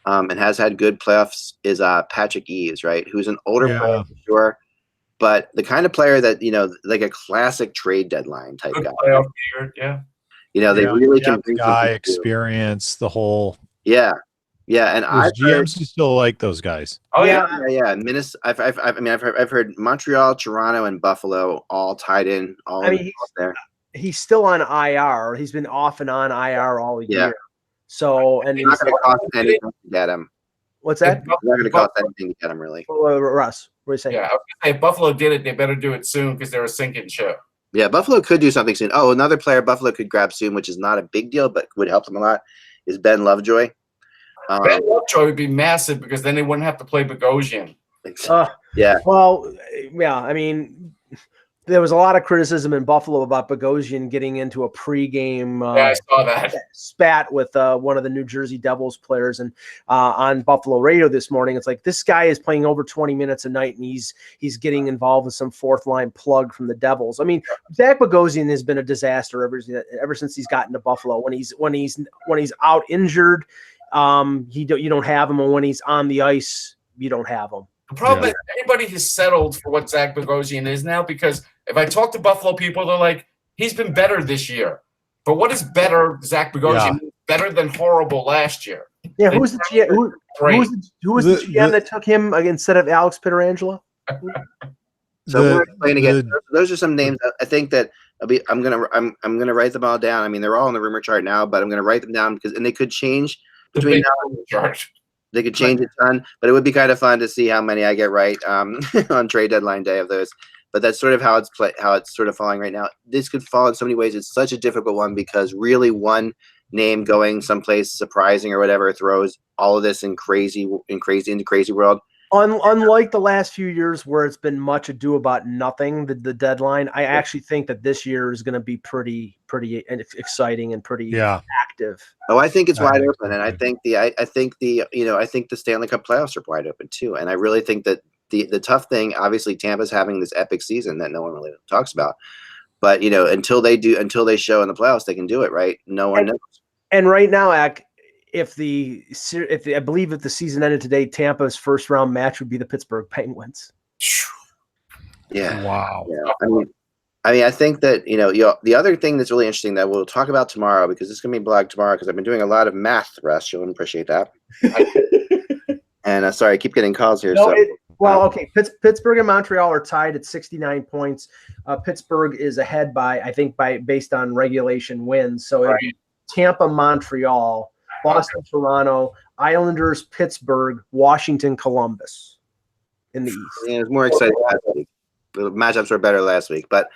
Speaker 5: and has had good playoffs, is Patrick Eaves, right? Who's an older player for sure, but the kind of player that, like a classic trade deadline type guy.
Speaker 3: Playoff year,
Speaker 5: they really can bring
Speaker 4: guy experience the whole.
Speaker 5: Yeah. And
Speaker 4: GMs still like those guys.
Speaker 5: Oh yeah. I've heard Montreal, Toronto, and Buffalo all tied in.
Speaker 1: He's still on IR. He's been off and on IR all year. So, and
Speaker 5: he's not going to cost anything to get him.
Speaker 1: What's that?
Speaker 5: It's not going to cost anything to get him, really.
Speaker 1: Russ, what are you saying?
Speaker 3: Yeah, I was gonna say, if Buffalo did it, they better do it soon because they're a sinking ship.
Speaker 5: Yeah, Buffalo could do something soon. Oh, another player Buffalo could grab soon, which is not a big deal, but would help them a lot, is Ben Lovejoy.
Speaker 3: Ben Lovejoy would be massive because then they wouldn't have to play Bogosian.
Speaker 5: Yeah.
Speaker 1: Well, yeah. I mean, there was a lot of criticism in Buffalo about Bogosian getting into a pregame
Speaker 3: I saw that
Speaker 1: spat with one of the New Jersey Devils players, and on Buffalo radio this morning, it's like this guy is playing over 20 minutes a night, and he's getting involved with some fourth line plug from the Devils. I mean, Zach Bogosian has been a disaster ever since he's gotten to Buffalo. When he's out injured, you don't have him, and when he's on the ice, you don't have him.
Speaker 3: The problem is everybody has settled for what Zach Bogosian is now, because if I talk to Buffalo people, they're like, he's been better this year. But what is better, Zach Bogosian? Yeah. Better than horrible last year.
Speaker 1: Yeah, who was the GM? Who was the GM that took him instead of Alex Pietrangelo?
Speaker 5: So those are some names. I think that I'm gonna write them all down. I mean, they're all on the rumor chart now, but I'm gonna write them down and they could change between now and chart. They could change a ton, but it would be kind of fun to see how many I get right on trade deadline day of those. But that's sort of how it's sort of falling right now. This could fall in so many ways. It's such a difficult one because really one name going someplace surprising or whatever throws all of this into crazy world.
Speaker 1: Unlike the last few years where it's been much ado about nothing, the deadline, I actually think that this year is going to be pretty exciting and pretty active.
Speaker 5: Oh, I think it's wide open, and I think the Stanley Cup playoffs are wide open too. And I really think that the tough thing, obviously, Tampa's having this epic season that no one really talks about. But until they show in the playoffs they can do it, right? No one knows. And
Speaker 1: right now, if the season ended today, Tampa's first round match would be the Pittsburgh Penguins.
Speaker 5: Yeah.
Speaker 4: Wow.
Speaker 5: Yeah. I mean, I think that the other thing that's really interesting that we'll talk about tomorrow, because this is going to be blogged tomorrow, because I've been doing a lot of math, Russ. You'll appreciate that. And sorry, I keep getting calls here.
Speaker 1: Okay. Pittsburgh and Montreal are tied at 69 points. Pittsburgh is ahead based on regulation wins. So it'd be Tampa, Montreal, Boston, Toronto, Islanders, Pittsburgh, Washington, Columbus in the East.
Speaker 5: Yeah, it was more exciting last week. The matchups were better last week, but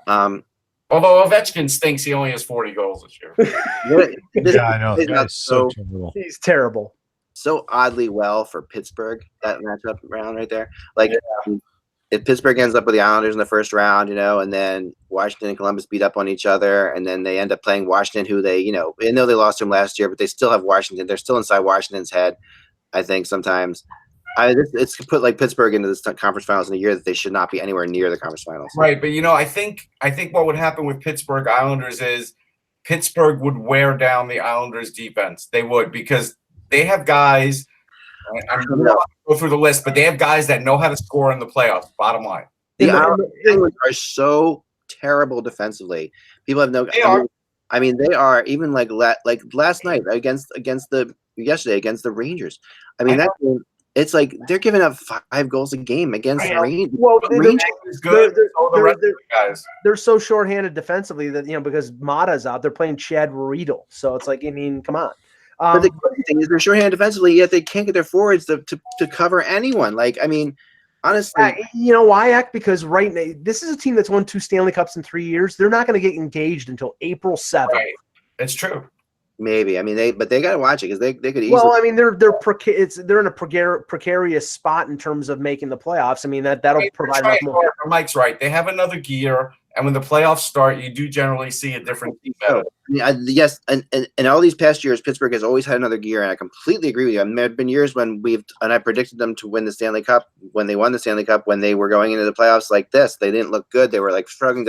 Speaker 3: although Ovechkin stinks, he only has 40 goals this year.
Speaker 4: I know.
Speaker 1: He's terrible.
Speaker 5: So oddly well for Pittsburgh, that matchup round right there. If Pittsburgh ends up with the Islanders in the first round, and then Washington and Columbus beat up on each other, and then they end up playing Washington, who they, I know they lost him last year, but they still have Washington. They're still inside Washington's head. I think sometimes it's put like Pittsburgh into this conference finals in a year that they should not be anywhere near the conference finals.
Speaker 3: Right, but I think what would happen with Pittsburgh Islanders is Pittsburgh would wear down the Islanders defense. They would, because they have guys. I'm going to go through the list, but they have guys that know how to score in the playoffs. Bottom line,
Speaker 5: the Islanders are so terrible defensively. People have no. I mean, they are even like last night yesterday against the Rangers. I mean, that game, it's like they're giving up 5 goals a game against the Rangers.
Speaker 1: Well, they're so shorthanded defensively that because Mata's out, they're playing Chad Riedel. So it's like, I mean, come on.
Speaker 5: But the crazy thing is they're shorthanded defensively, yet they can't get their forwards to cover anyone. Like, I mean, honestly,
Speaker 1: you know why, Eck? Because right now, this is a team that's won 2 Stanley Cups in 3 years. They're not going to get engaged until April 7th.
Speaker 3: Right. It's true.
Speaker 5: Maybe. I mean, they got to watch it because they could easily.
Speaker 1: Well, I mean, they're in a precarious spot in terms of making the playoffs. I mean, that'll provide enough more.
Speaker 3: Mike's right. They have another gear, and when the playoffs start, you do generally see a different team.
Speaker 5: Yes, and all these past years, Pittsburgh has always had another gear, and I completely agree with you. I mean, there have been years when I predicted them to win the Stanley Cup. When they won the Stanley Cup, when they were going into the playoffs like this, they didn't look good. They were like struggling.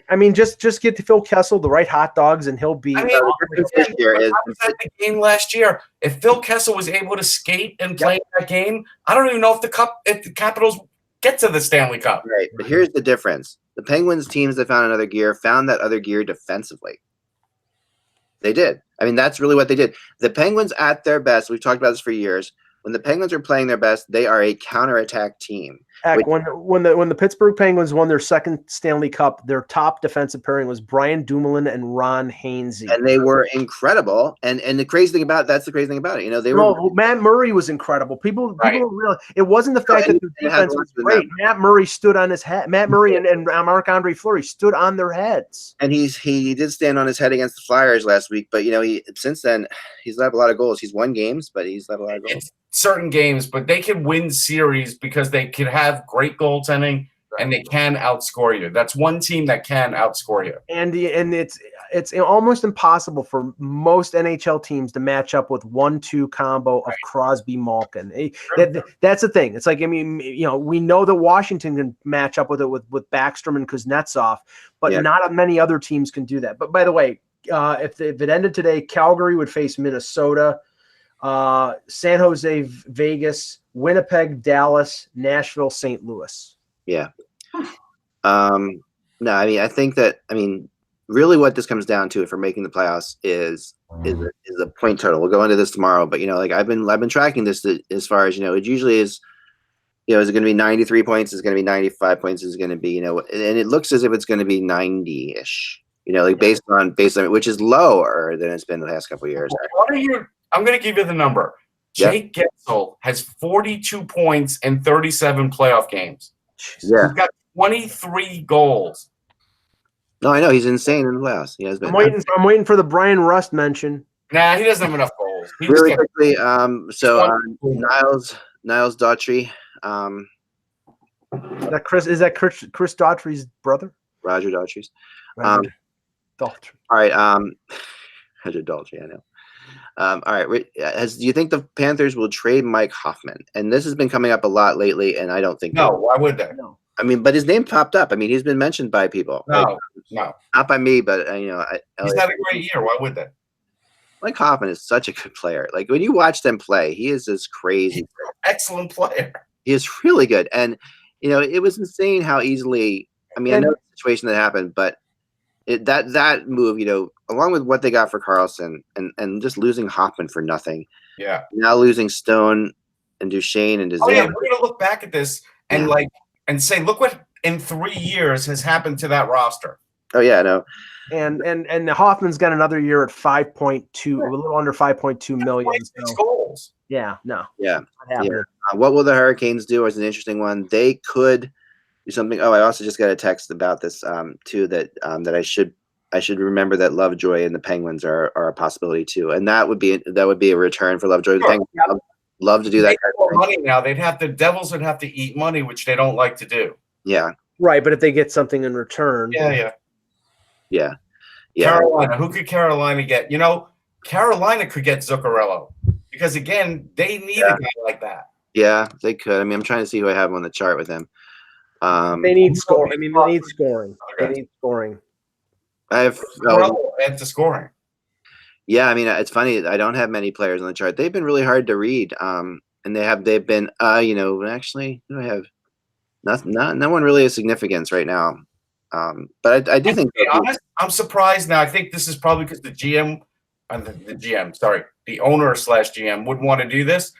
Speaker 1: I mean, just get to Phil Kessel the right hot dogs, and he'll be.
Speaker 3: I mean, the game last year. If Phil Kessel was able to skate and play that game, I don't even know if the Capitals get to the Stanley Cup.
Speaker 5: Right, but here's the difference: the Penguins teams that found another gear found that other gear defensively. They did. I mean, that's really what they did. The Penguins at their best, we've talked about this for years, when the Penguins are playing their best, they are a counterattack team.
Speaker 1: Heck, when the Pittsburgh Penguins won their second Stanley Cup, their top defensive pairing was Brian Dumoulin and Ron Hainsey.
Speaker 5: And they were incredible. And the crazy thing about it,
Speaker 1: Matt Murray was incredible. People don't realize it wasn't the fact that the defense was great. Matt Murray stood on his head. Matt Murray and Marc-Andre Fleury stood on their heads.
Speaker 5: And he did stand on his head against the Flyers last week, but since then he's let up a lot of goals. He's won games, but he's let a lot of goals.
Speaker 3: Certain games, but they can win series because they can have great goaltending and they can outscore you. That's one team that can outscore you.
Speaker 1: And it's almost impossible for most NHL teams to match up with 1-2 combo of Crosby Malkin. That's the thing. It's like, I mean, we know that Washington can match up with it with Backstrom and Kuznetsov, but not many other teams can do that. But by the way, if it ended today, Calgary would face Minnesota. San Jose, Vegas, Winnipeg, Dallas, Nashville, St. Louis.
Speaker 5: Yeah. No, I mean, I think that, really what this comes down to for making the playoffs is a point total. We'll go into this tomorrow, but I've been tracking this as far as, it usually is, is it going to be 93 points? Is it going to be 95 points? Is it going to be, and it looks as if it's going to be 90-ish, based on it, which is lower than it's been the last couple of years.
Speaker 3: I'm going to give you the number. Jake Gensel has 42 points in 37 playoff games.
Speaker 5: Yeah.
Speaker 3: He's got 23 goals.
Speaker 5: No, I know. He's insane in the playoffs. He has been.
Speaker 1: I'm waiting for the Brian Rust mention.
Speaker 3: Nah, he doesn't have enough goals.
Speaker 5: Really quickly, Niles Daughtry.
Speaker 1: Is that Chris Daughtry's brother?
Speaker 5: Roger Daughtry's.
Speaker 1: Daughtry.
Speaker 5: All right. Roger Daughtry, I know. All right. Do you think the Panthers will trade Mike Hoffman? And this has been coming up a lot lately, and I don't think.
Speaker 3: No, why would they?
Speaker 1: No.
Speaker 5: I mean, but his name popped up. I mean, he's been mentioned by people.
Speaker 3: No,
Speaker 5: not by me, but
Speaker 3: he's had a great year. Why would they?
Speaker 5: Mike Hoffman is such a good player. Like when you watch them play, he is this crazy.
Speaker 3: He's an excellent player.
Speaker 5: He is really good, and it was insane how easily. I mean, I know the situation that happened, but that move, along with what they got for Carlson and just losing Hoffman for nothing.
Speaker 3: Yeah.
Speaker 5: Now losing Stone and Duchesne and
Speaker 3: we're gonna look back at this and say, look what in 3 years has happened to that roster.
Speaker 5: Oh yeah, no.
Speaker 1: And Hoffman's got another year at 5.2, a little under 5.2 million.
Speaker 3: Goals.
Speaker 1: Yeah, no.
Speaker 5: Yeah. What will the Hurricanes do is an interesting one. They could do something. Oh, I also just got a text about this too, that I should remember that Lovejoy and the Penguins are a possibility too, and that would be a return for Lovejoy. The Penguins love to do that.
Speaker 3: Money now. The Devils would have to eat money, which they don't like to do.
Speaker 5: Yeah.
Speaker 1: Right, but if they get something in return.
Speaker 5: Yeah.
Speaker 3: Carolina. Who could Carolina get? Carolina could get Zuccarello Because again, they need a guy like that.
Speaker 5: Yeah, they could. I mean, I'm trying to see who I have on the chart with him.
Speaker 1: They need scoring. I mean, they need scoring. They need scoring.
Speaker 3: I have add to scoring.
Speaker 5: Yeah, I mean, it's funny. I don't have many players on the chart. They've been really hard to read. And they've been actually I have no one really of significance right now. But I do think,
Speaker 3: to be honest, I'm surprised now. I think this is probably because the GM the owner/GM wouldn't want to do this.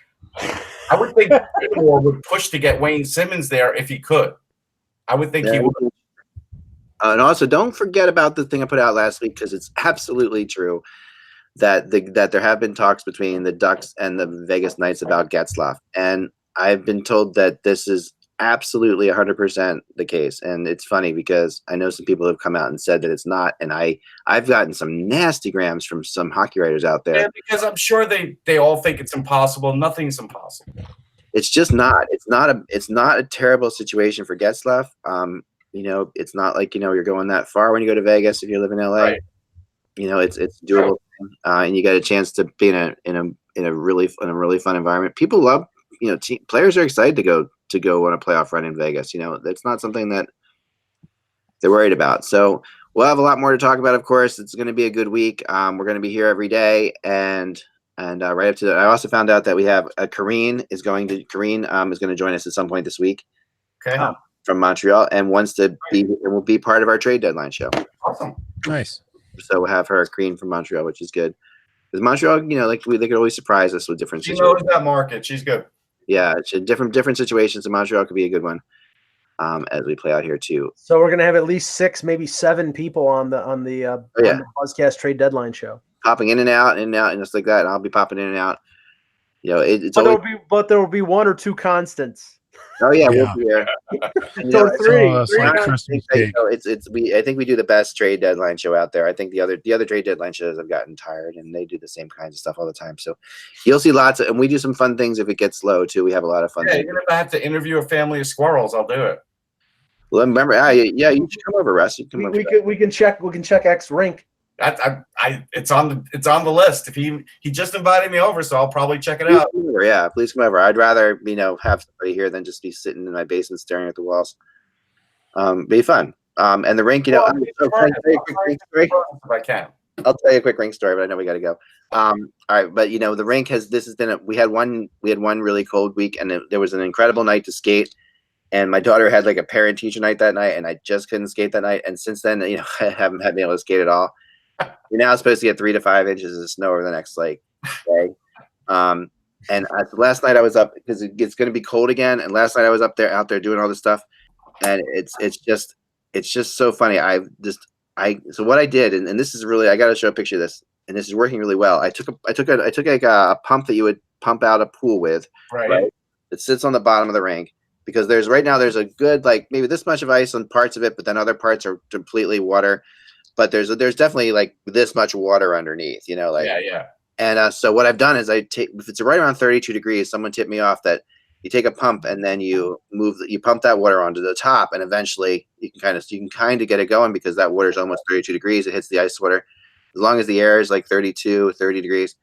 Speaker 3: I would think Baltimore would push to get Wayne Simmons there if he could. I would think he would.
Speaker 5: And also, don't forget about the thing I put out last week, because it's absolutely true that there have been talks between the Ducks and the Vegas Knights about Getzlaf, and I've been told that this is absolutely 100% the case. And it's funny because I know some people have come out and said that it's not, and I've gotten some nasty grams from some hockey writers out there.
Speaker 3: Yeah, because I'm sure they all think it's impossible. Nothing's impossible.
Speaker 5: It's just not. It's not a terrible situation for Getzlaf. It's not like you're going that far when you go to Vegas if you live in LA.
Speaker 3: Right.
Speaker 5: It's doable, and you get a chance to be in a really fun environment. People love, players are excited to go on a playoff run in Vegas. That's not something that they're worried about. So we'll have a lot more to talk about. Of course, it's going to be a good week. We're going to be here every day, and right up to that, I also found out that we have Kareen is going to join us at some point this week.
Speaker 3: Okay.
Speaker 5: From Montreal, and will be part of our trade deadline show.
Speaker 3: Awesome.
Speaker 4: Nice.
Speaker 5: So we'll have her, Kareen from Montreal, which is good. Because Montreal, they could always surprise us with different situations.
Speaker 3: She knows that market. She's good.
Speaker 5: Yeah, it's different situations. And Montreal could be a good one as we play out here too.
Speaker 1: So we're gonna have at least 6, maybe 7 people on the Buzzcast trade deadline show.
Speaker 5: Popping in and out, and just like that. And I'll be popping in and out.
Speaker 1: But there will be 1 or 2 constants.
Speaker 5: Oh yeah, we'll be here.
Speaker 1: So three.
Speaker 5: I think we do the best trade deadline show out there. I think the other trade deadline shows have gotten tired, and they do the same kinds of stuff all the time. So you'll see lots of, and we do some fun things if it gets slow too. We have a lot of fun.
Speaker 3: Yeah, even if I have to interview a family of squirrels, I'll do it.
Speaker 5: Well, remember, you should come over, Russ.
Speaker 1: We can check X rink.
Speaker 3: It's on the list. If he just invited me over, so I'll probably check it out.
Speaker 5: Yeah, please come over. I'd rather have somebody here than just be sitting in my basement staring at the walls. Be fun. And the rink, I'll
Speaker 3: if I can.
Speaker 5: I'll tell you a quick rink story, but I know we got to go. All right, but the rink we had one really cold week, and there was an incredible night to skate. And my daughter had like a parent teacher night that night, and I just couldn't skate that night. And since then, I haven't been able to skate at all. We're now supposed to get 3 to 5 inches of snow over the next day. And last night I was up because it's going to be cold again. And last night I was out there doing all this stuff, and it's just so funny. So what I did, and this is really, I got to show a picture of this, and this is working really well. I took like a pump that you would pump out a pool with, right? It sits on the bottom of the rink. Because there's a good, like, maybe this much of ice on parts of it, but then other parts are completely water. But there's definitely like this much water underneath,
Speaker 3: Yeah.
Speaker 5: And so what I've done is if it's right around 32 degrees, someone tipped me off that you take a pump and then you pump that water onto the top, and eventually you can kind of get it going because that water is almost 32 degrees. It hits the ice water as long as the air is like 32, 30 degrees.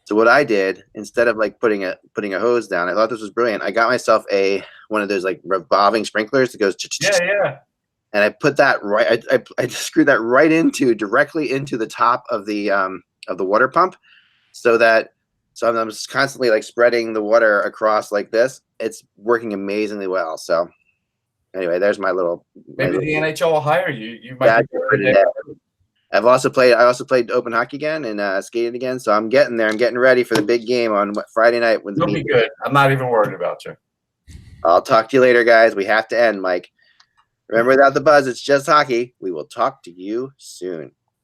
Speaker 5: So what I did, instead of like putting a hose down, I thought this was brilliant. I got myself one of those like revolving sprinklers that goes
Speaker 3: yeah.
Speaker 5: And I put that right. I screwed that directly into the top of the water pump, so I'm just constantly like spreading the water across like this. It's working amazingly well. So anyway, there's my little.
Speaker 3: Maybe the NHL will hire you. You might.
Speaker 5: I also played open hockey again and skated again. So I'm getting there. I'm getting ready for the big game on Friday night.
Speaker 3: You'll be good. I'm not even worried about you.
Speaker 5: I'll talk to you later, guys. We have to end, Mike. Remember, without the buzz, it's just hockey. We will talk to you soon.